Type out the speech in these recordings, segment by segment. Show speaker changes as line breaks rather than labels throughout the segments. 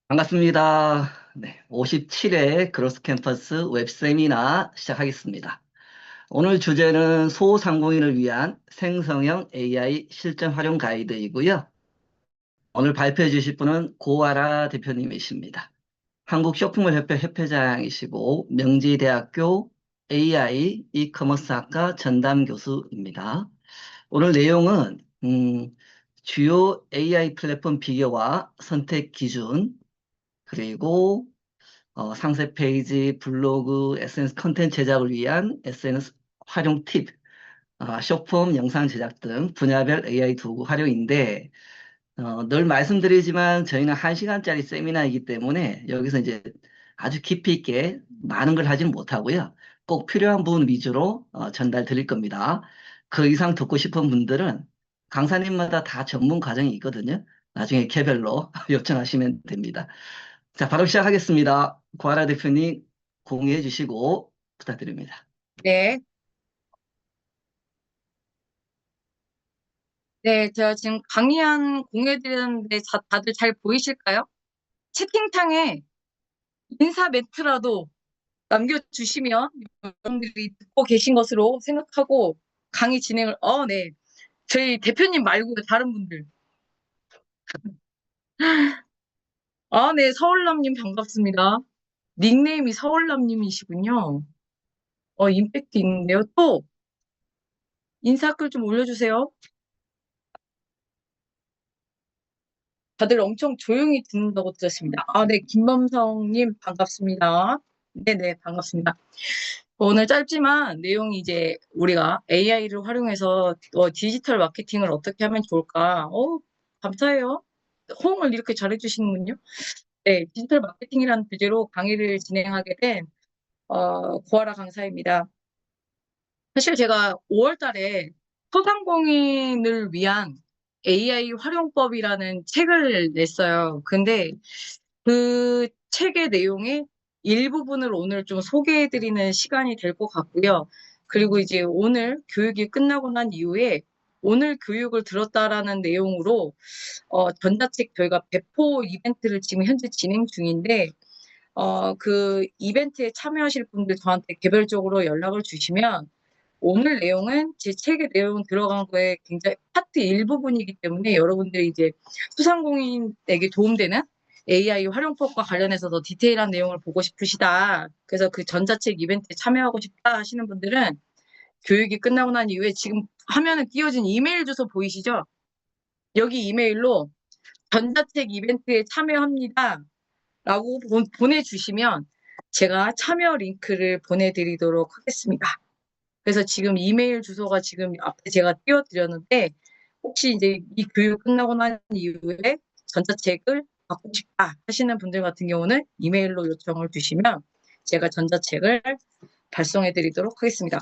반갑습니다. 네, 57회 그로스 캠퍼스 웹 세미나 시작하겠습니다. 오늘 주제는 소상공인을 위한 생성형 AI 실전 활용 가이드이고요. 오늘 발표해 주실 분은 고아라 대표님이십니다. 한국쇼핑몰협회 협회장이시고 명지대학교 AI 이커머스학과 전담 교수입니다. 오늘 내용은 주요 AI 플랫폼 비교와 선택 기준, 그리고 상세 페이지, 블로그, SNS 컨텐츠 제작을 위한 SNS 활용 팁, 숏폼 영상 제작 등 분야별 AI 도구 활용인데, 늘 말씀드리지만 저희는 1시간짜리 세미나이기 때문에 여기서 이제 아주 깊이 있게 많은 걸 하지는 못하고요. 꼭 필요한 부분 위주로 전달 드릴 겁니다. 그 이상 듣고 싶은 분들은 강사님마다 다 전문 과정이 있거든요. 나중에 개별로 요청하시면 됩니다. 자, 바로 시작하겠습니다. 고아라 대표님 공유해 주시고 부탁드립니다.
네, 네, 제가 지금 강의한 공유해드렸는데 다들 잘 보이실까요? 채팅창에 인사 멘트라도 남겨주시면 여러분들이 듣고 계신 것으로 생각하고 강의 진행을, 네. 저희 대표님 말고 다른 분들. 네, 서울남님 반갑습니다. 닉네임이 서울남님이시군요. 임팩트 있는데요. 또 인사글 좀 올려주세요. 다들 엄청 조용히 듣는다고 들었습니다. 네, 김범성님 반갑습니다. 네네, 반갑습니다. 오늘 짧지만 내용이 이제 우리가 AI를 활용해서 디지털 마케팅을 어떻게 하면 좋을까? 감사해요. 호응을 이렇게 잘해주시는군요. 네, 디지털 마케팅이라는 주제로 강의를 진행하게 된 고아라 강사입니다. 사실 제가 5월 달에 소상공인을 위한 AI 활용법이라는 책을 냈어요. 근데 그 책의 내용의 일부분을 오늘 좀 소개해드리는 시간이 될 것 같고요. 그리고 이제 오늘 교육이 끝나고 난 이후에 오늘 교육을 들었다라는 내용으로 전자책 저희가 배포 이벤트를 지금 현재 진행 중인데 그 이벤트에 참여하실 분들 저한테 개별적으로 연락을 주시면 오늘 내용은 제 책의 내용 들어간 거에 굉장히 파트 일부분이기 때문에 여러분들이 이제 소상공인에게 도움되는 AI 활용법과 관련해서 더 디테일한 내용을 보고 싶으시다. 그래서 그 전자책 이벤트에 참여하고 싶다 하시는 분들은 교육이 끝나고 난 이후에 지금 화면에 띄워진 이메일 주소 보이시죠? 여기 이메일로 전자책 이벤트에 참여합니다. 라고 보내주시면 제가 참여 링크를 보내드리도록 하겠습니다. 그래서 지금 이메일 주소가 지금 앞에 제가 띄워드렸는데 혹시 이제 이 교육 끝나고 난 이후에 전자책을 받고 싶다 하시는 분들 같은 경우는 이메일로 요청을 주시면 제가 전자책을 발송해 드리도록 하겠습니다.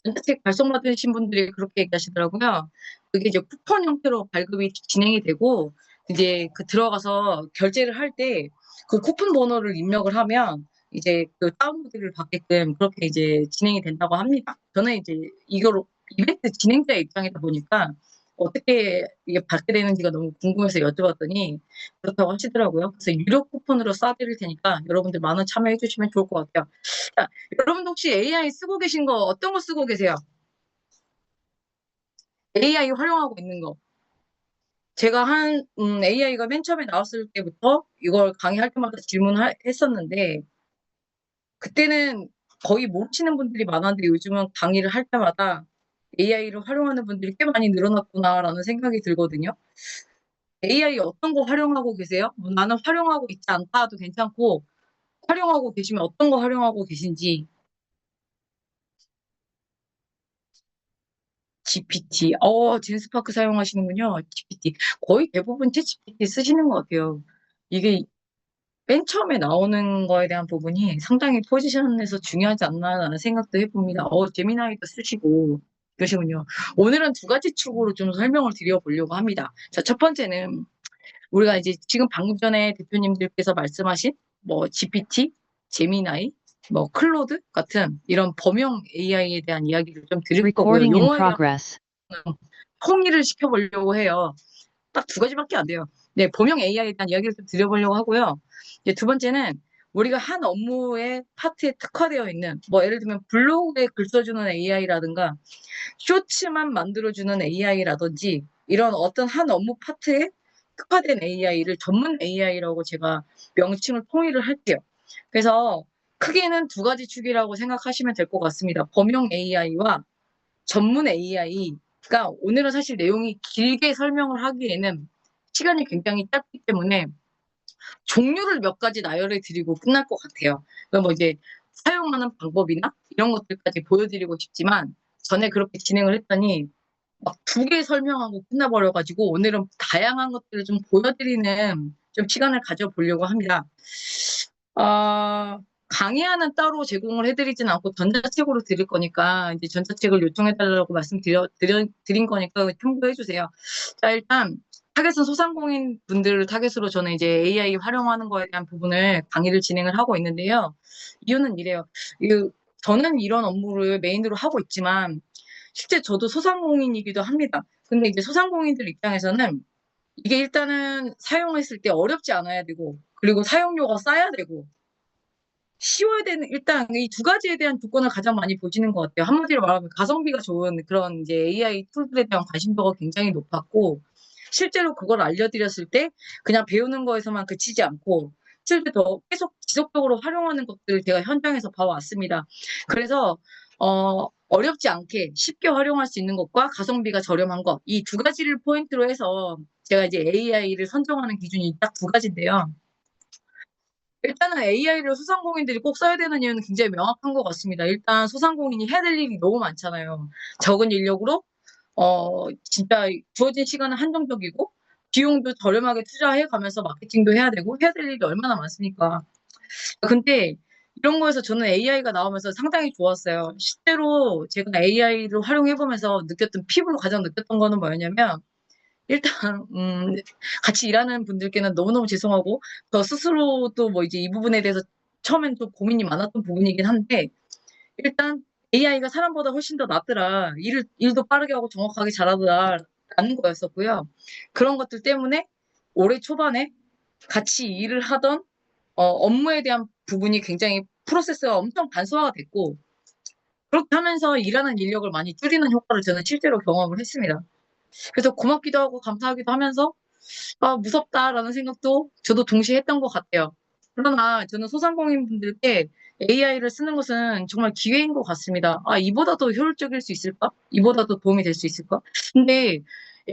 전자책 발송 받으신 분들이 그렇게 얘기하시더라고요. 그게 이제 쿠폰 형태로 발급이 진행이 되고 이제 그 들어가서 결제를 할 때 그 쿠폰 번호를 입력을 하면 이제 그 다운로드를 받게끔 그렇게 이제 진행이 된다고 합니다. 저는 이제 이걸 이벤트 진행자 입장이다 보니까 어떻게 이게 받게 되는지가 너무 궁금해서 여쭤봤더니 그렇다고 하시더라고요. 그래서 유료 쿠폰으로 쏴드릴 테니까 여러분들 많은 참여해 주시면 좋을 것 같아요. 자, 여러분 혹시 AI 쓰고 계신 거 어떤 거 쓰고 계세요? AI 활용하고 있는 거. 제가 AI가 맨 처음에 나왔을 때부터 이걸 강의할 때마다 질문했었는데 그때는 거의 모르시는 분들이 많았는데 요즘은 강의를 할 때마다 AI를 활용하는 분들이 꽤 많이 늘어났구나라는 생각이 들거든요. AI 어떤 거 활용하고 계세요? 나는 활용하고 있지 않다도 괜찮고 활용하고 계시면 어떤 거 활용하고 계신지. GPT. 젠스파크 사용하시는군요. GPT. 거의 대부분 챗 GPT 쓰시는 것 같아요. 이게 맨 처음에 나오는 거에 대한 부분이 상당히 포지션에서 중요하지 않나라는 생각도 해봅니다. 제미나이도 쓰시고 그러시군요. 오늘은 두 가지 축으로 좀 설명을 드려보려고 합니다. 자, 첫 번째는 우리가 이제 지금 방금 전에 대표님들께서 말씀하신 뭐 GPT, 제미나이, 뭐 클로드 같은 이런 범용 AI에 대한 이야기를 좀 드릴 거고요.
Recording in
용어에 대한
progress.
통일을 시켜보려고 해요. 딱 두 가지밖에 안 돼요. 네, 범용 AI에 대한 이야기를 좀 드려보려고 하고요. 이제 두 번째는 우리가 한 업무의 파트에 특화되어 있는, 뭐 예를 들면 블로그에 글 써주는 AI라든가 쇼츠만 만들어주는 AI라든지 이런 어떤 한 업무 파트에 특화된 AI를 전문 AI라고 제가 명칭을 통일을 할게요. 그래서 크게는 두 가지 축이라고 생각하시면 될 것 같습니다. 범용 AI와 전문 AI가 오늘은 사실 내용이 길게 설명을 하기에는 시간이 굉장히 짧기 때문에 종류를 몇 가지 나열해 드리고 끝날 것 같아요. 그럼 뭐 이제 사용하는 방법이나 이런 것들까지 보여드리고 싶지만 전에 그렇게 진행을 했더니 막 두 개 설명하고 끝나버려가지고 오늘은 다양한 것들을 좀 보여드리는 좀 시간을 가져보려고 합니다. 강의안은 따로 제공을 해드리진 않고 전자책으로 드릴 거니까 이제 전자책을 요청해달라고 드린 거니까 참고해주세요. 자, 일단 타겟은 소상공인 분들을 타겟으로 저는 이제 AI 활용하는 거에 대한 부분을 강의를 진행을 하고 있는데요. 이유는 이래요. 저는 이런 업무를 메인으로 하고 있지만 실제 저도 소상공인이기도 합니다. 근데 이제 소상공인들 입장에서는 이게 일단은 사용했을 때 어렵지 않아야 되고, 그리고 사용료가 싸야 되고, 쉬워야 되는, 일단 이 두 가지에 대한 조건을 가장 많이 보시는 것 같아요. 한마디로 말하면 가성비가 좋은 그런 이제 AI 툴들에 대한 관심도가 굉장히 높았고, 실제로 그걸 알려드렸을 때 그냥 배우는 거에서만 그치지 않고, 실제 더 계속 지속적으로 활용하는 것들을 제가 현장에서 봐왔습니다. 그래서, 어렵지 않게 쉽게 활용할 수 있는 것과 가성비가 저렴한 것, 이 두 가지를 포인트로 해서 제가 이제 AI를 선정하는 기준이 딱 두 가지인데요. 일단은 AI를 소상공인들이 꼭 써야 되는 이유는 굉장히 명확한 것 같습니다. 일단 소상공인이 해야 될 일이 너무 많잖아요. 적은 인력으로, 진짜 주어진 시간은 한정적이고, 비용도 저렴하게 투자해 가면서 마케팅도 해야 되고, 해야 될 일이 얼마나 많습니까? 근데 이런 거에서 저는 AI가 나오면서 상당히 좋았어요. 실제로 제가 AI를 활용해보면서 느꼈던, 피부로 가장 느꼈던 거는 뭐였냐면, 일단 같이 일하는 분들께는 너무너무 죄송하고 저 스스로도 뭐 이제 이 부분에 대해서 처음엔 좀 고민이 많았던 부분이긴 한데 일단 AI가 사람보다 훨씬 더 낫더라. 일도 빠르게 하고 정확하게 잘하더라라는 거였었고요. 그런 것들 때문에 올해 초반에 같이 일을 하던 업무에 대한 부분이 굉장히 프로세스가 엄청 단소화가 됐고 그렇게 하면서 일하는 인력을 많이 줄이는 효과를 저는 실제로 경험을 했습니다. 그래서 고맙기도 하고 감사하기도 하면서 무섭다라는 생각도 저도 동시에 했던 것 같아요. 그러나 저는 소상공인 분들께 AI를 쓰는 것은 정말 기회인 것 같습니다. 이보다 더 효율적일 수 있을까? 이보다 더 도움이 될 수 있을까? 근데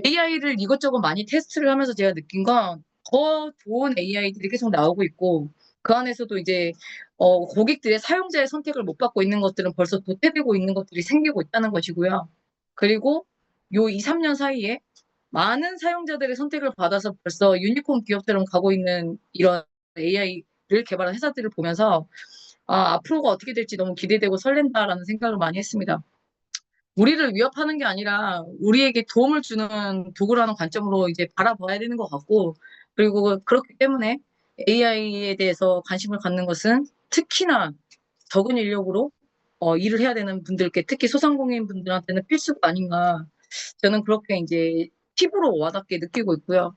AI를 이것저것 많이 테스트를 하면서 제가 느낀 건 더 좋은 AI들이 계속 나오고 있고 그 안에서도 이제 고객들의 사용자의 선택을 못 받고 있는 것들은 벌써 도태되고 있는 것들이 생기고 있다는 것이고요. 그리고 요 2, 3년 사이에 많은 사용자들의 선택을 받아서 벌써 유니콘 기업처럼 가고 있는 이런 AI를 개발한 회사들을 보면서 앞으로가 어떻게 될지 너무 기대되고 설렌다라는 생각을 많이 했습니다. 우리를 위협하는 게 아니라 우리에게 도움을 주는 도구라는 관점으로 이제 바라봐야 되는 것 같고, 그리고 그렇기 때문에 AI에 대해서 관심을 갖는 것은 특히나 적은 인력으로 일을 해야 되는 분들께 특히 소상공인 분들한테는 필수가 아닌가. 저는 그렇게 이제 피부로 와닿게 느끼고 있고요.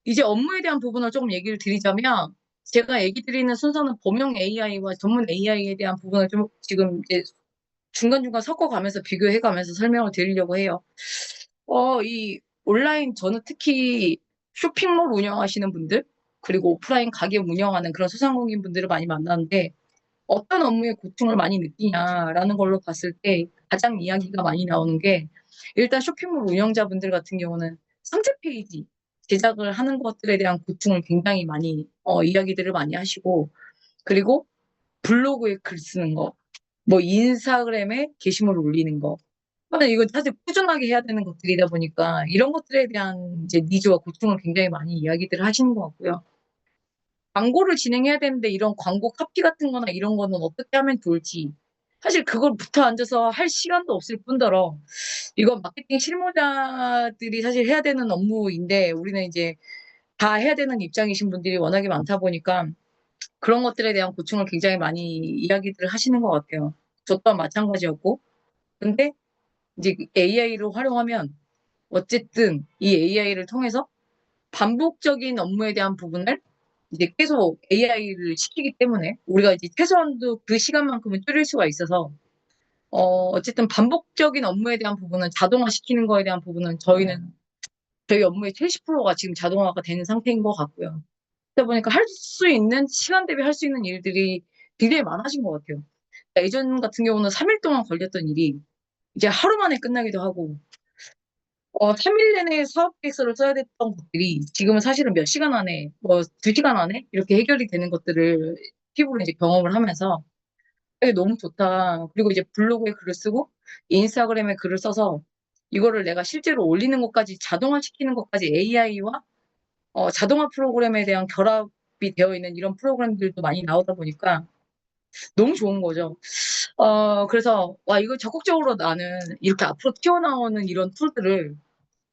이제 업무에 대한 부분을 조금 얘기를 드리자면, 제가 얘기 드리는 순서는 범용 AI와 전문 AI에 대한 부분을 좀 지금 이제 중간중간 섞어가면서 비교해가면서 설명을 드리려고 해요. 이 온라인, 저는 특히 쇼핑몰 운영하시는 분들, 그리고 오프라인 가게 운영하는 그런 소상공인 분들을 많이 만나는데, 어떤 업무에 고충을 많이 느끼냐라는 걸로 봤을 때 가장 이야기가 많이 나오는 게 일단 쇼핑몰 운영자분들 같은 경우는 상세 페이지 제작을 하는 것들에 대한 고충을 굉장히 많이 이야기들을 많이 하시고 그리고 블로그에 글 쓰는 거, 뭐 인스타그램에 게시물을 올리는 거. 이거 사실 꾸준하게 해야 되는 것들이다 보니까 이런 것들에 대한 이제 니즈와 고충을 굉장히 많이 이야기들을 하시는 것 같고요. 광고를 진행해야 되는데 이런 광고 카피 같은 거나 이런 거는 어떻게 하면 좋을지. 사실 그걸 붙어 앉아서 할 시간도 없을 뿐더러 이건 마케팅 실무자들이 사실 해야 되는 업무인데 우리는 이제 다 해야 되는 입장이신 분들이 워낙에 많다 보니까 그런 것들에 대한 고충을 굉장히 많이 이야기들을 하시는 것 같아요. 저 또한 마찬가지였고. 근데 이제 AI를 활용하면 어쨌든 이 AI를 통해서 반복적인 업무에 대한 부분을 이제 계속 AI를 시키기 때문에 우리가 이제 최소한도 그 시간만큼은 줄일 수가 있어서 어쨌든 반복적인 업무에 대한 부분은 자동화시키는 거에 대한 부분은 저희 업무의 70%가 지금 자동화가 되는 상태인 것 같고요. 그러다 보니까 할 수 있는 시간 대비 할 수 있는 일들이 굉장히 많아진 것 같아요. 그러니까 예전 같은 경우는 3일 동안 걸렸던 일이 이제 하루 만에 끝나기도 하고 3일 내내 사업 계획서를 써야 됐던 것들이 지금은 사실은 몇 시간 안에, 뭐 2시간 안에 이렇게 해결이 되는 것들을 피부로 이제 경험을 하면서 이게 너무 좋다. 그리고 이제 블로그에 글을 쓰고 인스타그램에 글을 써서 이거를 내가 실제로 올리는 것까지 자동화시키는 것까지 AI와 자동화 프로그램에 대한 결합이 되어 있는 이런 프로그램들도 많이 나오다 보니까 너무 좋은 거죠. 그래서 와, 이거 적극적으로 나는 이렇게 앞으로 튀어나오는 이런 툴들을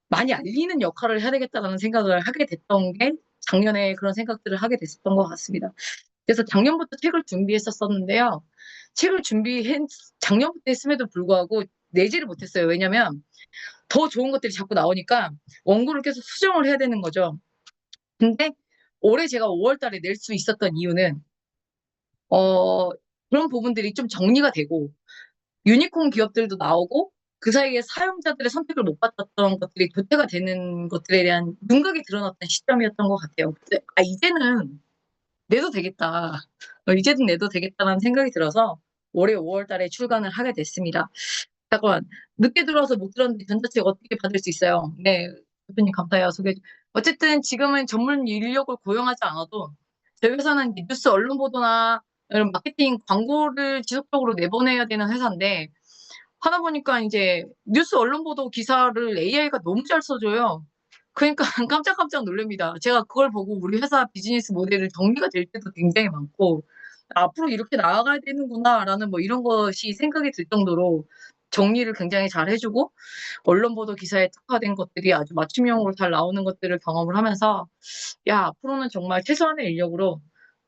많이 알리는 역할을 해야 되겠다라는 생각을 하게 됐던 게 작년에 그런 생각들을 하게 됐었던 것 같습니다. 그래서 작년부터 책을 준비했었었는데요. 책을 작년부터 했음에도 불구하고 내지를 못했어요. 왜냐면 더 좋은 것들이 자꾸 나오니까 원고를 계속 수정을 해야 되는 거죠. 근데 올해 제가 5월 달에 낼 수 있었던 이유는 어, 그런 부분들이 좀 정리가 되고 유니콘 기업들도 나오고 그 사이에 사용자들의 선택을 못 받았던 것들이 교체가 되는 것들에 대한 윤곽이 드러났던 시점이었던 것 같아요. 근데, 이제는 내도 되겠다. 이제는 내도 되겠다라는 생각이 들어서 올해 5월 달에 출간을 하게 됐습니다. 잠깐만, 늦게 들어와서 못 들었는데 전자책 어떻게 받을 수 있어요? 네, 대표님 감사해요. 어쨌든 지금은 전문 인력을 고용하지 않아도 저희 회사는 이제 뉴스 언론 보도나 이런 마케팅 광고를 지속적으로 내보내야 되는 회사인데 하다 보니까 이제 뉴스 언론 보도 기사를 AI가 너무 잘 써줘요. 그러니까 깜짝깜짝 놀랍니다. 제가 그걸 보고 우리 회사 비즈니스 모델을 정리가 될 때도 굉장히 많고, 앞으로 이렇게 나아가야 되는구나라는 뭐 이런 것이 생각이 들 정도로 정리를 굉장히 잘 해주고, 언론 보도 기사에 특화된 것들이 아주 맞춤형으로 잘 나오는 것들을 경험을 하면서, 야, 앞으로는 정말 최소한의 인력으로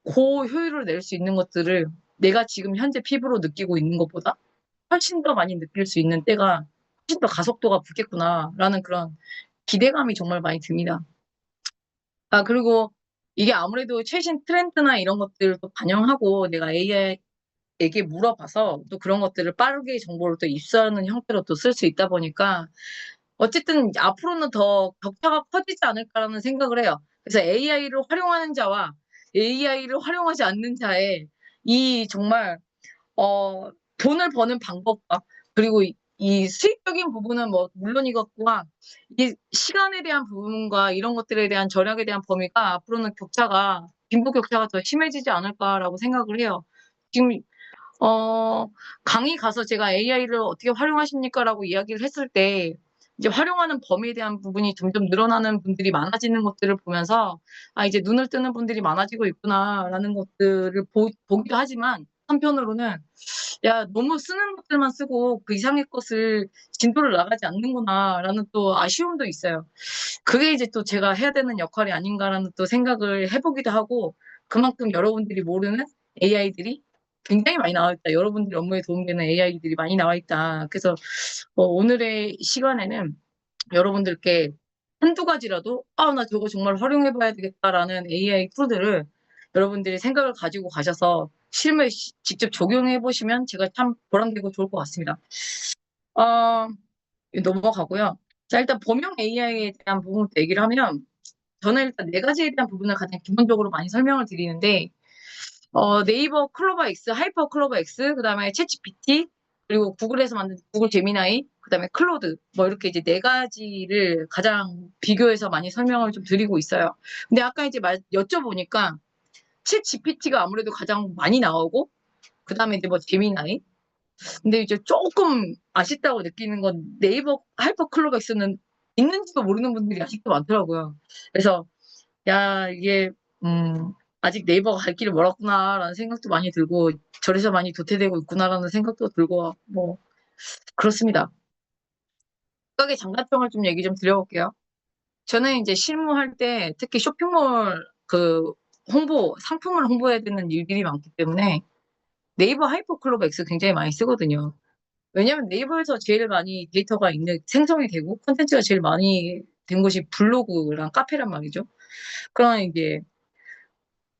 고효율을 낼 수 있는 것들을 내가 지금 현재 피부로 느끼고 있는 것보다 훨씬 더 많이 느낄 수 있는 때가 훨씬 더 가속도가 붙겠구나라는 그런 기대감이 정말 많이 듭니다. 그리고 이게 아무래도 최신 트렌드나 이런 것들을 또 반영하고 내가 AI에게 물어봐서 또 그런 것들을 빠르게 정보를 또 입수하는 형태로 또 쓸 수 있다 보니까 어쨌든 앞으로는 더 격차가 커지지 않을까라는 생각을 해요. 그래서 AI를 활용하는 자와 AI를 활용하지 않는 자의 이 정말 돈을 버는 방법과 그리고 이 수익적인 부분은 뭐 물론이겠구나. 이 시간에 대한 부분과 이런 것들에 대한 절약에 대한 범위가 앞으로는 빈부 격차가 더 심해지지 않을까라고 생각을 해요. 지금 강의 가서 제가 AI를 어떻게 활용하십니까라고 이야기를 했을 때 이제 활용하는 범위에 대한 부분이 점점 늘어나는 분들이 많아지는 것들을 보면서 이제 눈을 뜨는 분들이 많아지고 있구나라는 것들을 보기도 하지만 한편으로는 야, 너무 쓰는 것들만 쓰고 그 이상의 것을 진도를 나가지 않는구나라는 또 아쉬움도 있어요. 그게 이제 또 제가 해야 되는 역할이 아닌가라는 또 생각을 해보기도 하고 그만큼 여러분들이 모르는 AI들이 굉장히 많이 나와 있다. 여러분들이 업무에 도움되는 AI들이 많이 나와 있다. 그래서 오늘의 시간에는 여러분들께 한두 가지라도 나 저거 정말 활용해봐야 되겠다라는 AI 툴들을 여러분들이 생각을 가지고 가셔서 실무에 직접 적용해 보시면 제가 참 보람되고 좋을 것 같습니다. 어, 넘어가고요. 자, 일단 범용 AI에 대한 부분부터 얘기를 하면 저는 일단 네 가지에 대한 부분을 가장 기본적으로 많이 설명을 드리는데 네이버 클로버 X, 하이퍼 클로버 X, 그다음에 챗GPT, 그리고 구글에서 만든 구글 제미나이, 그다음에 클로드, 뭐 이렇게 이제 네 가지를 가장 비교해서 많이 설명을 좀 드리고 있어요. 근데 아까 이제 여쭤보니까 챗GPT가 아무래도 가장 많이 나오고, 그다음에 이제 뭐 제미나이. 근데 이제 조금 아쉽다고 느끼는 건 네이버 하이퍼 클로버 X는 있는지도 모르는 분들이 아직도 많더라고요. 그래서 야, 이게, 아직 네이버가 갈 길이 멀었구나라는 생각도 많이 들고, 저래서 많이 도태되고 있구나라는 생각도 들고, 뭐, 그렇습니다. 가게 장단점을 좀 얘기 좀 드려볼게요. 저는 이제 실무할 때 특히 쇼핑몰 상품을 홍보해야 되는 일들이 많기 때문에 네이버 하이퍼클로버 X 굉장히 많이 쓰거든요. 왜냐면 네이버에서 제일 많이 데이터가 생성이 되고 콘텐츠가 제일 많이 된 곳이 블로그랑 카페란 말이죠. 그런 이제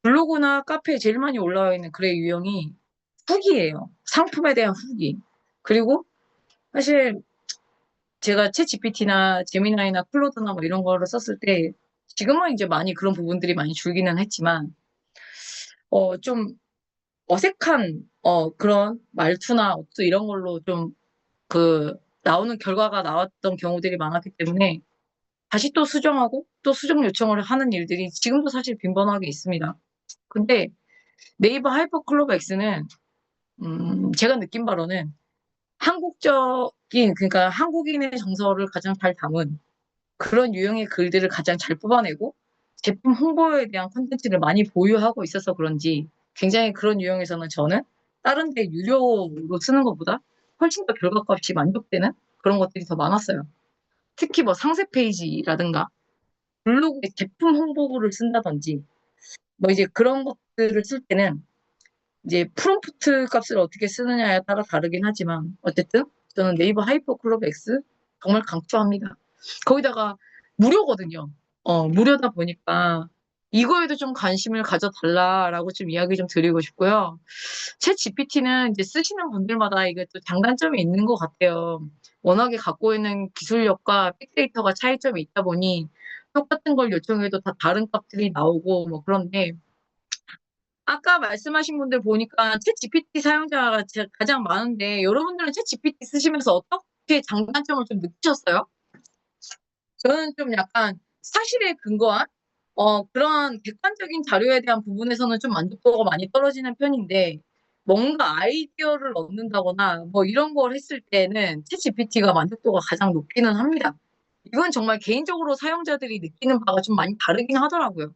블로그나 카페에 제일 많이 올라와 있는 글의 유형이 후기예요. 상품에 대한 후기. 그리고 사실 제가 챗 GPT나 제미나이나 클로드나 뭐 이런 거를 썼을 때 지금은 이제 많이 그런 부분들이 많이 줄기는 했지만 좀 어색한 그런 말투나 어투 이런 걸로 좀 그 나오는 결과가 나왔던 경우들이 많았기 때문에 다시 또 수정하고 또 수정 요청을 하는 일들이 지금도 사실 빈번하게 있습니다. 근데 네이버 하이퍼 클로버 X는 제가 느낀 바로는 한국적인 그러니까 한국인의 정서를 가장 잘 담은 그런 유형의 글들을 가장 잘 뽑아내고 제품 홍보에 대한 콘텐츠를 많이 보유하고 있어서 그런지 굉장히 그런 유형에서는 저는 다른 데 유료로 쓰는 것보다 훨씬 더 결과값이 만족되는 그런 것들이 더 많았어요. 특히 뭐 상세 페이지라든가 블로그에 제품 홍보글을 쓴다든지 뭐 이제 그런 것들을 쓸 때는 이제 프롬프트 값을 어떻게 쓰느냐에 따라 다르긴 하지만 어쨌든 저는 네이버 하이퍼 클럽 X 정말 강추합니다. 거기다가 무료거든요. 무료다 보니까 이거에도 좀 관심을 가져달라라고 좀 이야기 좀 드리고 싶고요. 챗 GPT는 이제 쓰시는 분들마다 이게 또 장단점이 있는 것 같아요. 워낙에 갖고 있는 기술력과 빅데이터가 차이점이 있다 보니 똑같은 걸 요청해도 다 다른 값들이 나오고 뭐 그런데 아까 말씀하신 분들 보니까 챗 GPT 사용자가 가장 많은데 여러분들은 챗 GPT 쓰시면서 어떻게 장단점을 좀 느끼셨어요? 저는 좀 약간 사실에 근거한 그런 객관적인 자료에 대한 부분에서는 좀 만족도가 많이 떨어지는 편인데 뭔가 아이디어를 얻는다거나 뭐 이런 걸 했을 때는 챗 GPT가 만족도가 가장 높기는 합니다. 이건 정말 개인적으로 사용자들이 느끼는 바가 좀 많이 다르긴 하더라고요.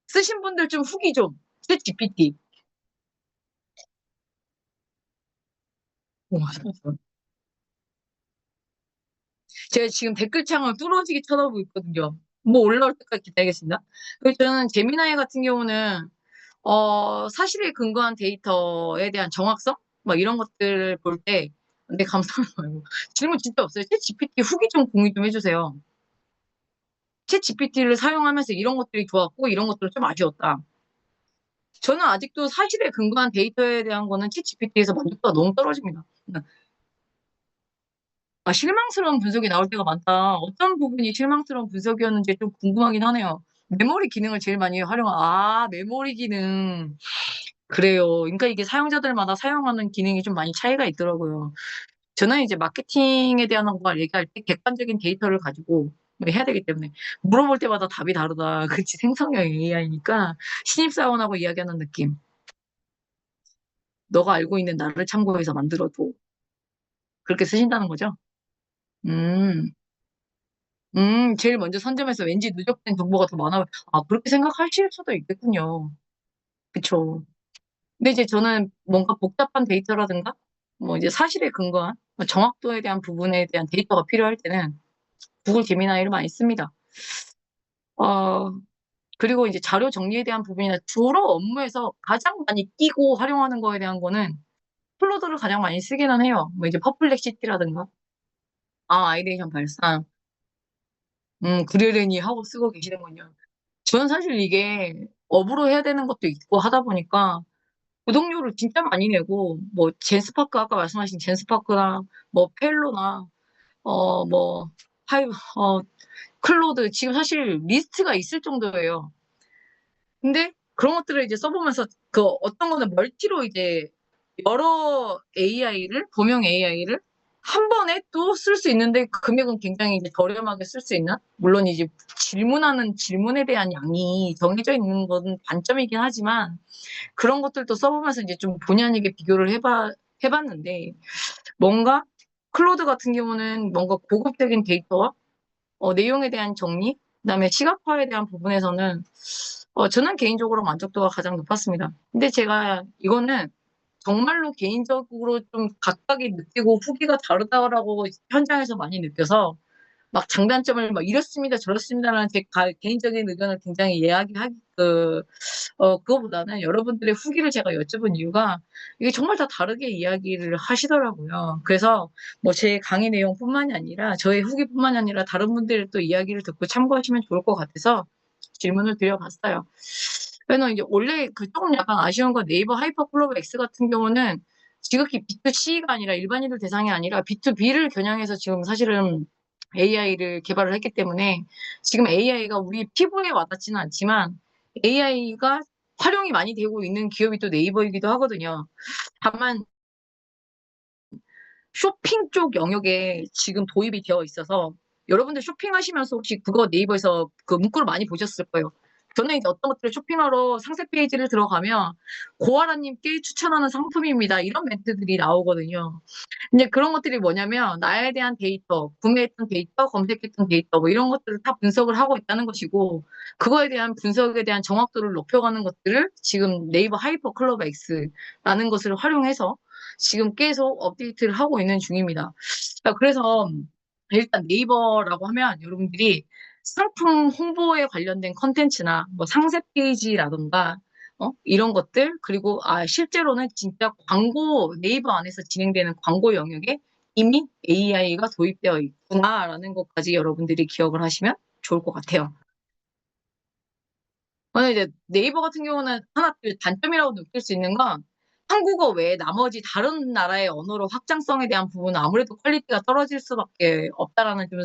쓰신 분들 좀 후기 좀, 챗 GPT. 와, 제가 지금 댓글창을 뚫어지게 쳐다보고 있거든요. 뭐 올라올 때까지 기다리겠습니다. 그리고 저는 제미나이 같은 경우는 사실에 근거한 데이터에 대한 정확성? 막 이런 것들을 볼 때, 네, 감사해요. 질문 진짜 없어요. 챗 GPT 후기 좀 공유 좀 해주세요. 챗 GPT를 사용하면서 이런 것들이 좋았고, 이런 것들은 좀 아쉬웠다. 저는 아직도 사실에 근거한 데이터에 대한 거는 챗 GPT에서 만족도가 너무 떨어집니다. 실망스러운 분석이 나올 때가 많다. 어떤 부분이 실망스러운 분석이었는지 좀 궁금하긴 하네요. 메모리 기능을 제일 많이 메모리 기능. 그래요. 그러니까 이게 사용자들마다 사용하는 기능이 좀 많이 차이가 있더라고요. 저는 이제 마케팅에 대한 걸 얘기할 때 객관적인 데이터를 가지고 뭐 해야 되기 때문에 물어볼 때마다 답이 다르다. 그치, 생성형 AI니까 신입사원하고 이야기하는 느낌. 너가 알고 있는 나를 참고해서 만들어도 그렇게 쓰신다는 거죠? 음. 제일 먼저 선점해서 왠지 누적된 정보가 더 많아. 그렇게 생각하실 수도 있겠군요. 그쵸. 근데 이제 저는 뭔가 복잡한 데이터라든가, 뭐 이제 사실에 근거한 뭐 정확도에 대한 부분에 대한 데이터가 필요할 때는 구글 제미나이를 많이 씁니다. 어, 그리고 이제 자료 정리에 대한 부분이나 주로 업무에서 가장 많이 끼고 활용하는 거에 대한 거는 클로드를 가장 많이 쓰기는 해요. 뭐 이제 퍼플렉시티라든가, 아이데이션 발상, 그러려니 하고 쓰고 계시는군요. 저는 사실 이게 업으로 해야 되는 것도 있고 하다 보니까 구독료를 진짜 많이 내고 뭐 젠스파크 아까 말씀하신 젠스파크나 뭐 펠로나 뭐 하이 클로드 지금 사실 리스트가 있을 정도예요. 근데 그런 것들을 이제 써보면서 그 어떤 거는 멀티로 이제 여러 AI를 범용 AI를 한 번에 또 쓸 수 있는데 그 금액은 굉장히 이제 저렴하게 쓸 수 있는 물론 이제 질문하는 질문에 대한 양이 정해져 있는 건 단점이긴 하지만 그런 것들도 써보면서 이제 좀 본의 아니게 비교를 해봤는데 뭔가 클로드 같은 경우는 뭔가 고급적인 데이터와 내용에 대한 정리, 그다음에 시각화에 대한 부분에서는 저는 개인적으로 만족도가 가장 높았습니다. 근데 제가 이거는 정말로 개인적으로 좀 각각이 느끼고 후기가 다르다라고 현장에서 많이 느껴서 막 장단점을 막 이렇습니다, 저렇습니다라는 제 개인적인 의견을 굉장히 이야기하기, 그거보다는 여러분들의 후기를 제가 여쭤본 이유가 이게 정말 다 다르게 이야기를 하시더라고요. 그래서 뭐 제 강의 내용뿐만이 아니라 저의 후기뿐만이 아니라 다른 분들의 또 이야기를 듣고 참고하시면 좋을 것 같아서 질문을 드려봤어요. 그래서 이제 원래 그 조금 약간 아쉬운 건 네이버 하이퍼 클로버 X 같은 경우는 지극히 B2C가 아니라 일반인들 대상이 아니라 B2B를 겨냥해서 지금 사실은 AI를 개발을 했기 때문에 지금 AI가 우리 피부에 와닿지는 않지만 AI가 활용이 많이 되고 있는 기업이 또 네이버이기도 하거든요. 다만 쇼핑 쪽 영역에 지금 도입이 되어 있어서 여러분들 쇼핑하시면서 혹시 그거 네이버에서 그 문구를 많이 보셨을 거예요. 저는 이제 어떤 것들을 쇼핑하러 상세 페이지를 들어가면 고아라님께 추천하는 상품입니다. 이런 멘트들이 나오거든요. 이제 그런 것들이 뭐냐면 나에 대한 데이터, 구매했던 데이터, 검색했던 데이터 뭐 이런 것들을 다 분석을 하고 있다는 것이고 그거에 대한 분석에 대한 정확도를 높여가는 것들을 지금 네이버 하이퍼 클로버 X라는 것을 활용해서 지금 계속 업데이트를 하고 있는 중입니다. 자, 그래서 일단 네이버라고 하면 여러분들이 상품 홍보에 관련된 컨텐츠나 뭐 상세 페이지라던가 이런 것들, 그리고 실제로는 진짜 광고, 네이버 안에서 진행되는 광고 영역에 이미 AI가 도입되어 있구나라는 것까지 여러분들이 기억을 하시면 좋을 것 같아요. 만약 이제 네이버 같은 경우는 하나 단점이라고 느낄 수 있는 건 한국어 외에 나머지 다른 나라의 언어로 확장성에 대한 부분은 아무래도 퀄리티가 떨어질 수밖에 없다라는 좀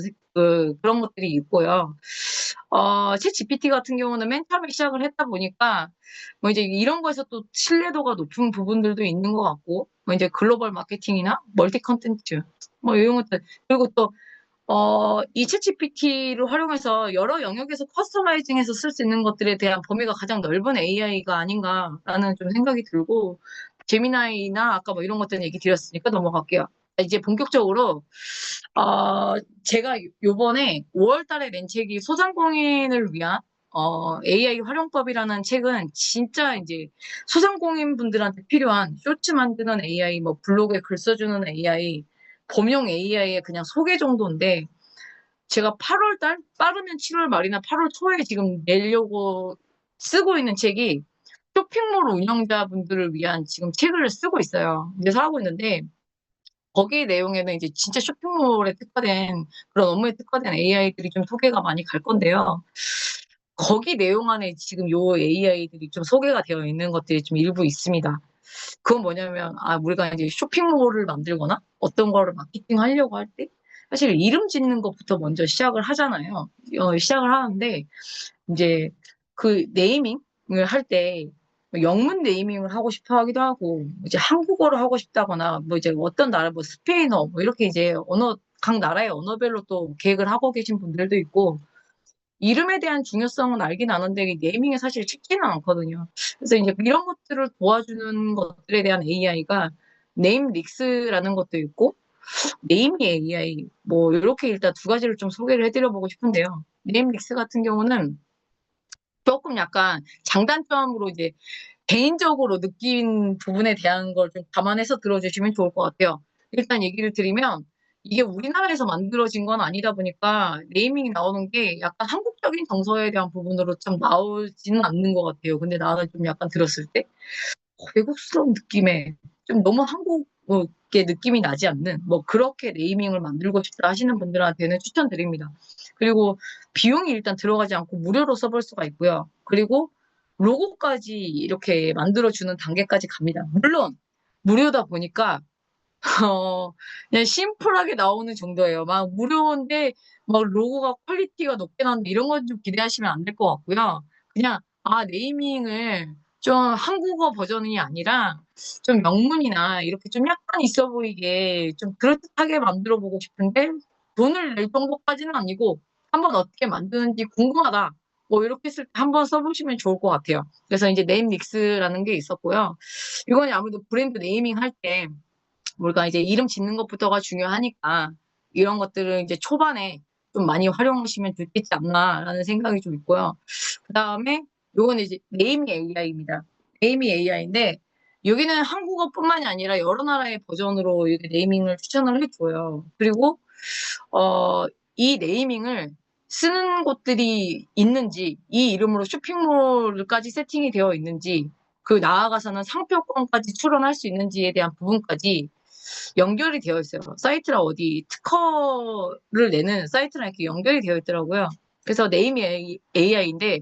그런 것들이 있고요. 챗 GPT 같은 경우는 맨 처음에 시작을 했다 보니까 뭐 이제 이런 거에서 또 신뢰도가 높은 부분들도 있는 것 같고 뭐 이제 글로벌 마케팅이나 멀티 컨텐츠 뭐 이런 것들, 그리고 또 이 챗GPT를 활용해서 여러 영역에서 커스터마이징해서 쓸 수 있는 것들에 대한 범위가 가장 넓은 AI가 아닌가라는 좀 생각이 들고, 제미나이나 아까 뭐 이런 것들 얘기 드렸으니까 넘어갈게요. 이제 본격적으로, 제가 요번에 5월 달에 낸 책이 소상공인을 위한 AI 활용법이라는 책은 진짜 이제 소상공인 분들한테 필요한 쇼츠 만드는 AI, 뭐 블로그에 글 써주는 AI, 범용 AI의 그냥 소개 정도인데 제가 8월 달, 빠르면 7월 말이나 8월 초에 지금 내려고 쓰고 있는 책이 쇼핑몰 운영자분들을 위한 지금 책을 쓰고 있어요. 그래서 하고 있는데 거기 내용에는 이제 진짜 쇼핑몰에 특화된 그런 업무에 특화된 AI들이 좀 소개가 많이 갈 건데요. 거기 내용 안에 지금 요 AI들이 좀 소개가 되어 있는 것들이 좀 일부 있습니다. 그건 뭐냐면, 우리가 이제 쇼핑몰을 만들거나 어떤 거를 마케팅 하려고 할 때, 사실 이름 짓는 것부터 먼저 시작을 하잖아요. 시작을 하는데, 이제 그 네이밍을 할 때, 영문 네이밍을 하고 싶어 하기도 하고, 이제 한국어로 하고 싶다거나, 뭐 이제 어떤 나라, 뭐 스페인어, 뭐 이렇게 이제 각 나라의 언어별로 또 계획을 하고 계신 분들도 있고, 이름에 대한 중요성은 알긴 아는데 네이밍이 사실 쉽지는 않거든요. 그래서 이제 이런 것들을 도와주는 것들에 대한 AI가 네임릭스라는 것도 있고 네이미 AI 뭐 이렇게 일단 두 가지를 좀 소개를 해드려보고 싶은데요. 네임릭스 같은 경우는 조금 약간 장단점으로 이제 개인적으로 느낀 부분에 대한 걸 좀 감안해서 들어주시면 좋을 것 같아요. 일단 얘기를 드리면 이게 우리나라에서 만들어진 건 아니다 보니까 네이밍이 나오는 게 약간 한국적인 정서에 대한 부분으로 좀 나오지는 않는 것 같아요. 근데 나는 좀 약간 들었을 때 외국스러운 느낌의 좀 너무 한국의 느낌이 나지 않는 뭐 그렇게 네이밍을 만들고 싶다 하시는 분들한테는 추천드립니다. 그리고 비용이 일단 들어가지 않고 무료로 써볼 수가 있고요. 그리고 로고까지 이렇게 만들어주는 단계까지 갑니다. 물론 무료다 보니까 그냥 심플하게 나오는 정도예요. 막 무료인데 막 로고가 퀄리티가 높게 나오는데 이런 건 좀 기대하시면 안 될 것 같고요. 그냥 네이밍을 좀 한국어 버전이 아니라 좀 영문이나 이렇게 좀 약간 있어 보이게 좀 그럴듯하게 만들어 보고 싶은데 돈을 낼 정도까지는 아니고 한번 어떻게 만드는지 궁금하다. 뭐 이렇게 했을 때 한번 써보시면 좋을 것 같아요. 그래서 이제 네임믹스라는 게 있었고요. 이건 아무래도 브랜드 네이밍 할때 우리가 이제 이름 짓는 것부터가 중요하니까 이런 것들을 이제 초반에 좀 많이 활용하시면 좋겠지 않나라는 생각이 좀 있고요. 그 다음에 요건 이제 네이밍 AI입니다. 네이밍 AI인데 여기는 한국어뿐만이 아니라 여러 나라의 버전으로 이렇게 네이밍을 추천을 해줘요. 그리고 이 네이밍을 쓰는 곳들이 있는지, 이 이름으로 쇼핑몰까지 세팅이 되어 있는지, 그 나아가서는 상표권까지 출원할 수 있는지에 대한 부분까지 연결이 되어 있어요. 사이트랑 어디 특허를 내는 사이트랑 이렇게 연결이 되어 있더라고요. 그래서 네임이 AI인데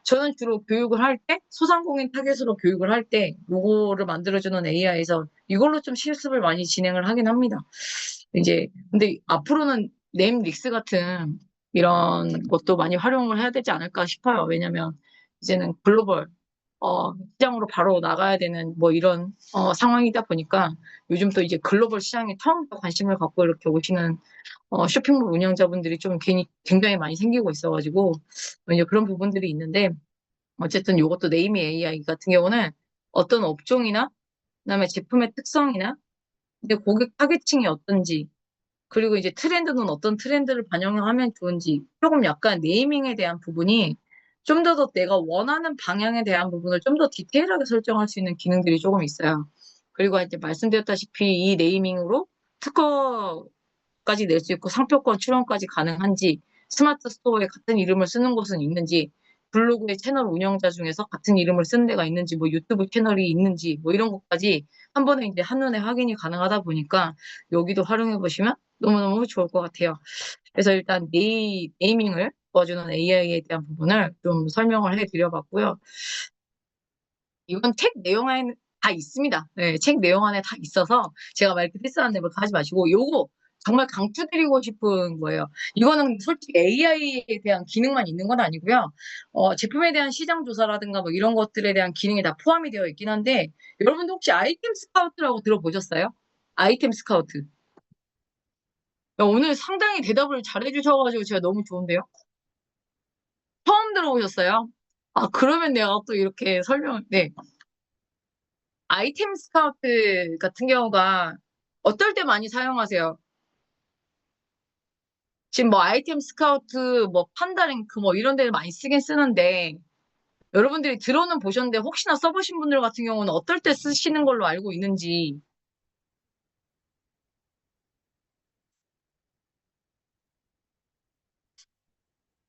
저는 주로 교육을 할 때 소상공인 타겟으로 교육을 할 때 요거를 만들어주는 AI에서 이걸로 좀 실습을 많이 진행을 하긴 합니다. 이제 근데 앞으로는 네임릭스 같은 이런 것도 많이 활용을 해야 되지 않을까 싶어요. 왜냐면 이제는 글로벌 시장으로 바로 나가야 되는 뭐 이런 상황이다 보니까 요즘 또 이제 글로벌 시장에 처음부터 관심을 갖고 이렇게 오시는 쇼핑몰 운영자분들이 좀 굉장히 많이 생기고 있어가지고 이제 그런 부분들이 있는데 어쨌든 이것도 네이미 AI 같은 경우는 어떤 업종이나 그다음에 제품의 특성이나 이제 고객 타겟층이 어떤지 그리고 이제 트렌드는 어떤 트렌드를 반영하면 좋은지 조금 약간 네이밍에 대한 부분이 좀 더 내가 원하는 방향에 대한 부분을 좀 더 디테일하게 설정할 수 있는 기능들이 조금 있어요. 그리고 이제 말씀드렸다시피 이 네이밍으로 특허까지 낼 수 있고 상표권 출원까지 가능한지 스마트 스토어에 같은 이름을 쓰는 곳은 있는지 블로그의 채널 운영자 중에서 같은 이름을 쓰는 데가 있는지 뭐 유튜브 채널이 있는지 뭐 이런 것까지 한 번에 이제 한눈에 확인이 가능하다 보니까 여기도 활용해 보시면 너무너무 좋을 것 같아요. 그래서 일단 네이밍을 도와주는 AI에 대한 부분을 좀 설명을 해드려봤고요. 이건 책 내용 안에 다 있습니다. 네, 책 내용 안에 다 있어서 제가 막 이렇게 패스하는 거 하지 마시고 요거 정말 강추드리고 싶은 거예요. 이거는 솔직히 AI에 대한 기능만 있는 건 아니고요. 제품에 대한 시장 조사라든가 뭐 이런 것들에 대한 기능이 다 포함이 되어 있긴 한데 여러분도 혹시 아이템 스카우트라고 들어보셨어요? 아이템 스카우트. 야, 오늘 상당히 대답을 잘해 주셔가지고 제가 너무 좋은데요? 처음 들어보셨어요? 아, 그러면 내가 또 이렇게 네. 아이템 스카우트 같은 경우가 어떨 때 많이 사용하세요? 지금 뭐 아이템 스카우트, 뭐 판다랭크 뭐 이런 데를 많이 쓰긴 쓰는데 여러분들이 들어는 보셨는데 혹시나 써보신 분들 같은 경우는 어떨 때 쓰시는 걸로 알고 있는지.